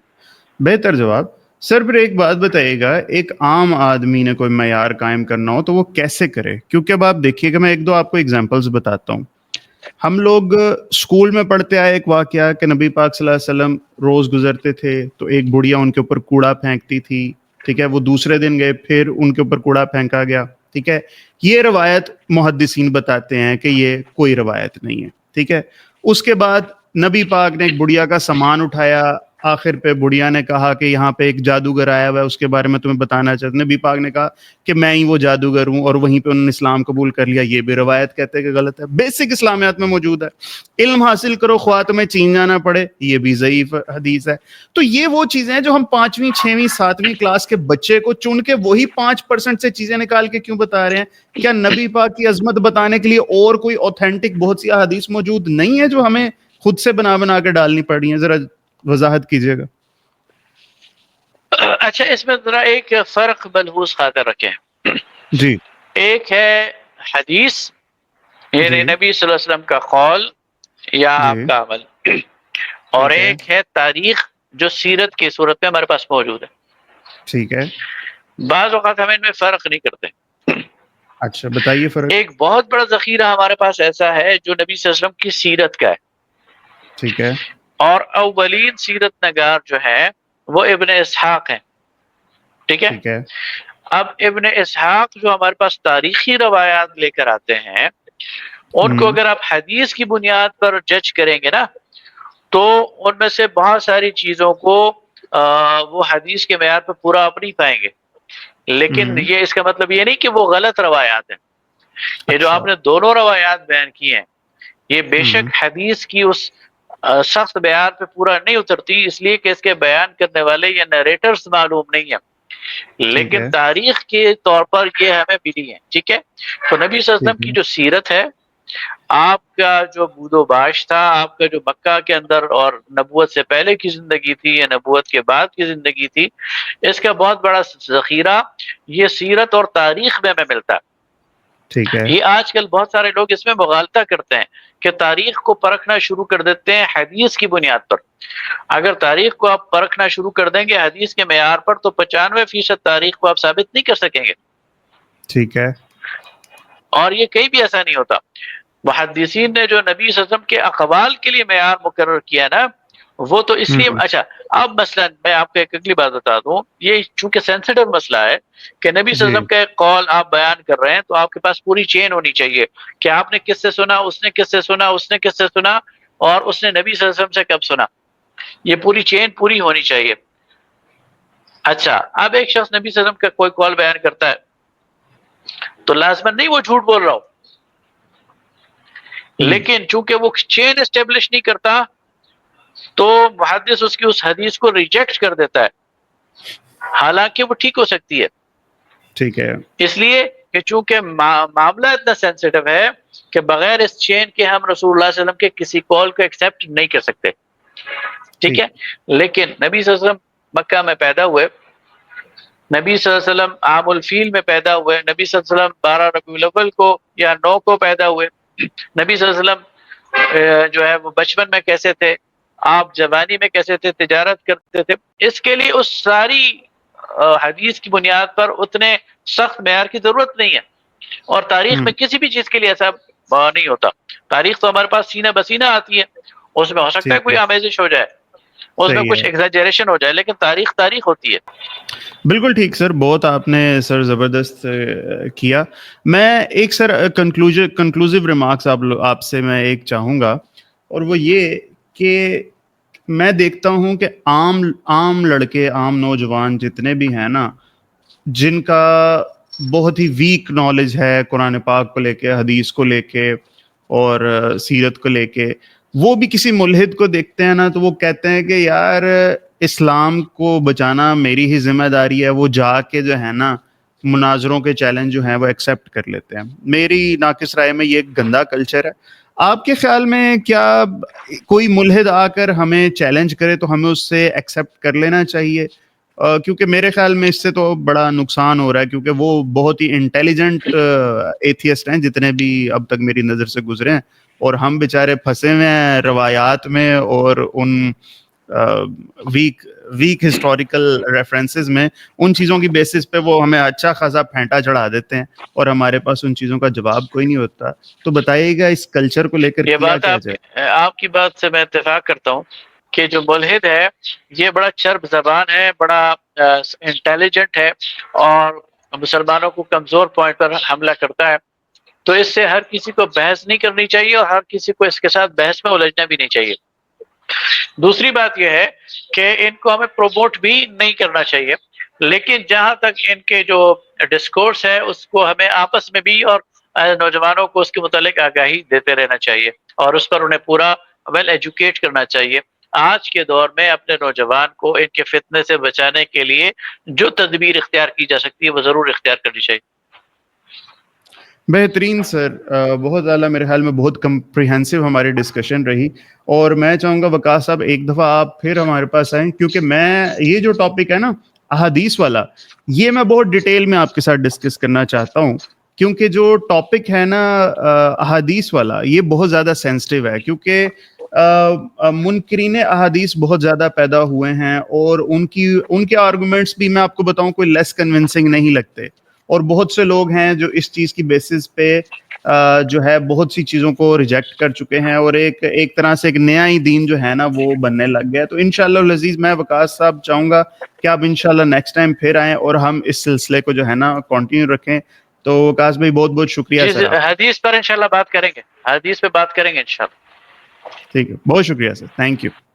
بہتر جواب۔ سر پھر ایک بات بتائیے گا، ایک عام آدمی نے کوئی معیار قائم کرنا ہو تو وہ کیسے کرے؟ کیونکہ اب آپ دیکھیے گا، میں ایک دو آپ کو ایگزامپلز بتاتا ہوں۔ ہم لوگ اسکول میں پڑھتے آئے ایک واقعہ کہ نبی پاک صلی اللہ علیہ وسلم روز گزرتے تھے تو ایک بڑھیا ان کے اوپر کوڑا پھینکتی تھی، ٹھیک ہے؟ وہ دوسرے دن گئے، پھر ان کے اوپر کوڑا پھینکا گیا، ٹھیک ہے؟ یہ روایت محدثین بتاتے ہیں کہ یہ کوئی روایت نہیں ہے، ٹھیک ہے؟ اس کے بعد نبی پاک نے ایک بڑھیا کا سامان اٹھایا، آخر پہ بڑھیا نے کہا کہ یہاں پہ ایک جادوگر آیا ہوا ہے، اس کے بارے میں تمہیں بتانا چاہتا ہوں۔ نبی پاک نے کہا کہ میں ہی وہ جادوگر ہوں، اور وہیں پہ انہوں نے اسلام قبول کر لیا۔ یہ بھی روایت کہتے ہیں کہ غلط ہے، بیسک اسلامیات میں موجود ہے۔ علم حاصل کرو خواہ تمہیں چین جانا پڑے، یہ بھی ضعیف حدیث ہے۔ تو یہ وہ چیزیں ہیں جو ہم 5ویں 6ویں 7ویں کلاس کے بچے کو چن کے وہی 5% سے چیزیں نکال کے کیوں بتا رہے ہیں؟ کیا نبی پاک کی عظمت بتانے کے لیے اور کوئی اوتھینٹک بہت سی احادیث موجود نہیں ہے جو ہمیں خود سے بنا کے ڈالنی پڑی ہیں؟ ذرا وضاحت کیجیے گا۔ اچھا، اس میں ذرا ایک فرق ملحوظ خاطر رکھیں۔ جی، ایک ہے حدیث، یعنی نبی صلی اللہ علیہ وسلم کا قول یا آپ کا عمل، اور ایک ہے تاریخ جو سیرت کی صورت میں ہمارے پاس موجود ہے۔ ٹھیک ہے، بعض اوقات ہم ان میں فرق نہیں کرتے۔ اچھا بتائیے فرق۔ ایک بہت بڑا ذخیرہ ہمارے پاس ایسا ہے جو نبی صلی اللہ علیہ وسلم کی سیرت کا ہے، ٹھیک ہے، اور اولین سیرت نگار جو ہے وہ ابن اسحاق ہیں، ٹھیک ہے؟ اب ابن اسحاق جو ہمارے پاس تاریخی روایات لے کر آتے ہیں، ان کو اگر آپ حدیث کی بنیاد پر جج کریں گے نا، تو ان میں سے بہت ساری چیزوں کو وہ حدیث کے معیار پر پورا آپ نہیں پائیں گے، لیکن یہ اس کا مطلب یہ نہیں کہ وہ غلط روایات ہیں۔ یہ جو آپ نے دونوں روایات بیان کی ہیں، یہ بے شک حدیث کی اس سخت بیان پہ پورا نہیں اترتی، اس لیے کہ اس کے بیان کرنے والے یا نریٹرز معلوم نہیں ہیں، لیکن تاریخ کے طور پر یہ ہمیں ملی ہے، ٹھیک ہے۔ تو نبی صلی اللہ علیہ وسلم کی جو سیرت ہے، آپ کا جو بود و باش تھا، آپ کا جو مکہ کے اندر اور نبوت سے پہلے کی زندگی تھی یا نبوت کے بعد کی زندگی تھی، اس کا بہت بڑا ذخیرہ یہ سیرت اور تاریخ میں ہمیں ملتا ہے۔ ٹھیک ہے، یہ آج کل بہت سارے لوگ اس میں مغالطہ کرتے ہیں کہ تاریخ کو پرکھنا شروع کر دیتے ہیں حدیث کی بنیاد پر۔ اگر تاریخ کو آپ پرکھنا شروع کر دیں گے حدیث کے معیار پر تو 95% تاریخ کو آپ ثابت نہیں کر سکیں گے، ٹھیک ہے، اور یہ کہیں بھی ایسا نہیں ہوتا۔ محدثین نے جو نبی صلی اللہ علیہ وسلم کے اقوال کے لیے معیار مقرر کیا نا، وہ تو اس لیے اچھا، اب مثلا میں آپ کو ایک اگلی بات بتا دوں، یہ چونکہ سینسیٹیو مسئلہ ہے کہ نبی صلی اللہ علیہ وسلم کا ایک قول آپ بیان کر رہے ہیں تو آپ کے پاس پوری چین ہونی چاہیے کہ آپ نے کس سے سنا، اس نے کس سے سنا، اس نے کس سے سنا، اور اس نے نبی صلی اللہ علیہ وسلم سے کب سنا، یہ پوری چین پوری ہونی چاہیے۔ اچھا، اب ایک شخص نبی صلی اللہ علیہ وسلم کا کوئی قول بیان کرتا ہے تو لازماً نہیں وہ جھوٹ بول رہا ہو، لیکن چونکہ وہ چین اسٹیبلش نہیں کرتا تو محدث اس کی اس حدیث کو ریجیکٹ کر دیتا ہے، حالانکہ وہ ٹھیک ہو سکتی ہے۔ ٹھیک ہے، اس لیے کہ چونکہ معاملہ اتنا سینسیٹیو ہے کہ بغیر اس چین کے ہم رسول اللہ صلی اللہ علیہ وسلم کے کسی قول کو ایکسیپٹ نہیں کر سکتے، ٹھیک ہے۔ لیکن نبی صلی اللہ علیہ وسلم مکہ میں پیدا ہوئے، نبی صلی اللہ علیہ وسلم عام الفیل میں پیدا ہوئے، نبی صلی اللہ علیہ وسلم 12 ربیع الاول کو یا 9 کو پیدا ہوئے، نبی صلی اللہ علیہ وسلم جو ہے وہ بچپن میں کیسے تھے، آپ جوانی میں کیسے تھے، تجارت کرتے تھے، اس کے لیے اس ساری حدیث کی بنیاد پر اتنے سخت معیار کی ضرورت نہیں ہے، اور تاریخ میں کسی بھی چیز کے لیے ایسا نہیں ہوتا۔ تاریخ تو ہمارے پاس سینہ بسینہ آتی ہے، اس میں ہو سکتا ہے کوئی آمیزش ہو جائے، اس میں کچھ ایگزیجریشن ہو جائے، لیکن تاریخ تاریخ ہوتی ہے۔ بالکل ٹھیک سر، بہت آپ نے سر زبردست کیا۔ میں ایک سر کنکلوزیو ریمارکس آپ سے میں ایک چاہوں گا، اور وہ یہ کہ میں دیکھتا ہوں کہ عام لڑکے، عام نوجوان جتنے بھی ہیں نا، جن کا بہت ہی ویک نالج ہے قرآن پاک کو لے کے، حدیث کو لے کے اور سیرت کو لے کے، وہ بھی کسی ملحد کو دیکھتے ہیں نا تو وہ کہتے ہیں کہ یار اسلام کو بچانا میری ہی ذمہ داری ہے، وہ جا کے جو ہے نا مناظروں کے چیلنج جو ہیں وہ ایکسیپٹ کر لیتے ہیں۔ میری ناقص رائے میں یہ ایک گندا کلچر ہے۔ آپ کے خیال میں کیا کوئی ملحد آ کر ہمیں چیلنج کرے تو ہمیں اس سے ایکسیپٹ کر لینا چاہیے؟ کیونکہ میرے خیال میں اس سے تو بڑا نقصان ہو رہا ہے، کیونکہ وہ بہت ہی انٹیلیجنٹ ایتھیسٹ ہیں جتنے بھی اب تک میری نظر سے گزرے ہیں، اور ہم بیچارے پھنسے ہوئے ہیں روایات میں اور ان ویک ہسٹوریکل ریفرنسز میں، ان چیزوں کی بیسس پہ وہ ہمیں اچھا خاصا پھینٹا چڑھا دیتے ہیں اور ہمارے پاس ان چیزوں کا جواب کوئی نہیں ہوتا۔ تو بتائیے گا اس کلچر کو لے کر یہ کیا بات جائے؟ آپ کی بات سے میں اتفاق کرتا ہوں کہ جو ملحد ہے یہ بڑا چرب زبان ہے، بڑا انٹیلیجنٹ ہے، اور مسلمانوں کو کمزور پوائنٹ پر حملہ کرتا ہے، تو اس سے ہر کسی کو بحث نہیں کرنی چاہیے اور ہر کسی کو اس کے ساتھ بحث میں الجھنا بھی نہیں چاہیے۔ دوسری بات یہ ہے کہ ان کو ہمیں پروموٹ بھی نہیں کرنا چاہیے، لیکن جہاں تک ان کے جو ڈسکورس ہے اس کو ہمیں آپس میں بھی اور نوجوانوں کو اس کے متعلق آگاہی دیتے رہنا چاہیے، اور اس پر انہیں پورا ویل ایجوکیٹ کرنا چاہیے۔ آج کے دور میں اپنے نوجوان کو ان کے فتنے سے بچانے کے لیے جو تدبیر اختیار کی جا سکتی ہے وہ ضرور اختیار کرنی چاہیے۔ بہترین سر، بہت اعلیٰ، میرے خیال میں بہت کمپریہنسو ہماری ڈسکشن رہی، اور میں چاہوں گا وقاص صاحب ایک دفعہ آپ پھر ہمارے پاس آئیں، کیونکہ میں یہ جو ٹاپک ہے نا احادیث والا، یہ میں بہت ڈیٹیل میں آپ کے ساتھ ڈسکس کرنا چاہتا ہوں، کیونکہ جو ٹاپک ہے نا احادیث والا یہ بہت زیادہ سینسٹیو ہے، کیونکہ منکرین احادیث بہت زیادہ پیدا ہوئے ہیں، اور ان کے آرگومنٹس بھی میں آپ کو بتاؤں کوئی لیس کنونسنگ نہیں لگتے، اور بہت سے لوگ ہیں جو اس چیز کی بیسس پہ جو ہے بہت سی چیزوں کو ریجیکٹ کر چکے ہیں، اور ایک طرح سے ایک نیا ہی دین جو ہے نا وہ بننے لگ گیا۔ تو انشاءاللہ العزیز میں وقاص صاحب چاہوں گا کہ آپ انشاءاللہ نیکسٹ ٹائم پھر آئیں اور ہم اس سلسلے کو جو ہے نا کنٹینیو رکھیں۔ تو وقاص بھائی بہت بہت شکریہ جی سر آپ، حدیث پر انشاءاللہ بات کریں گے، حدیث پہ بات کریں گے انشاءاللہ۔ ٹھیک ہے، بہت شکریہ سر، تھینک یو۔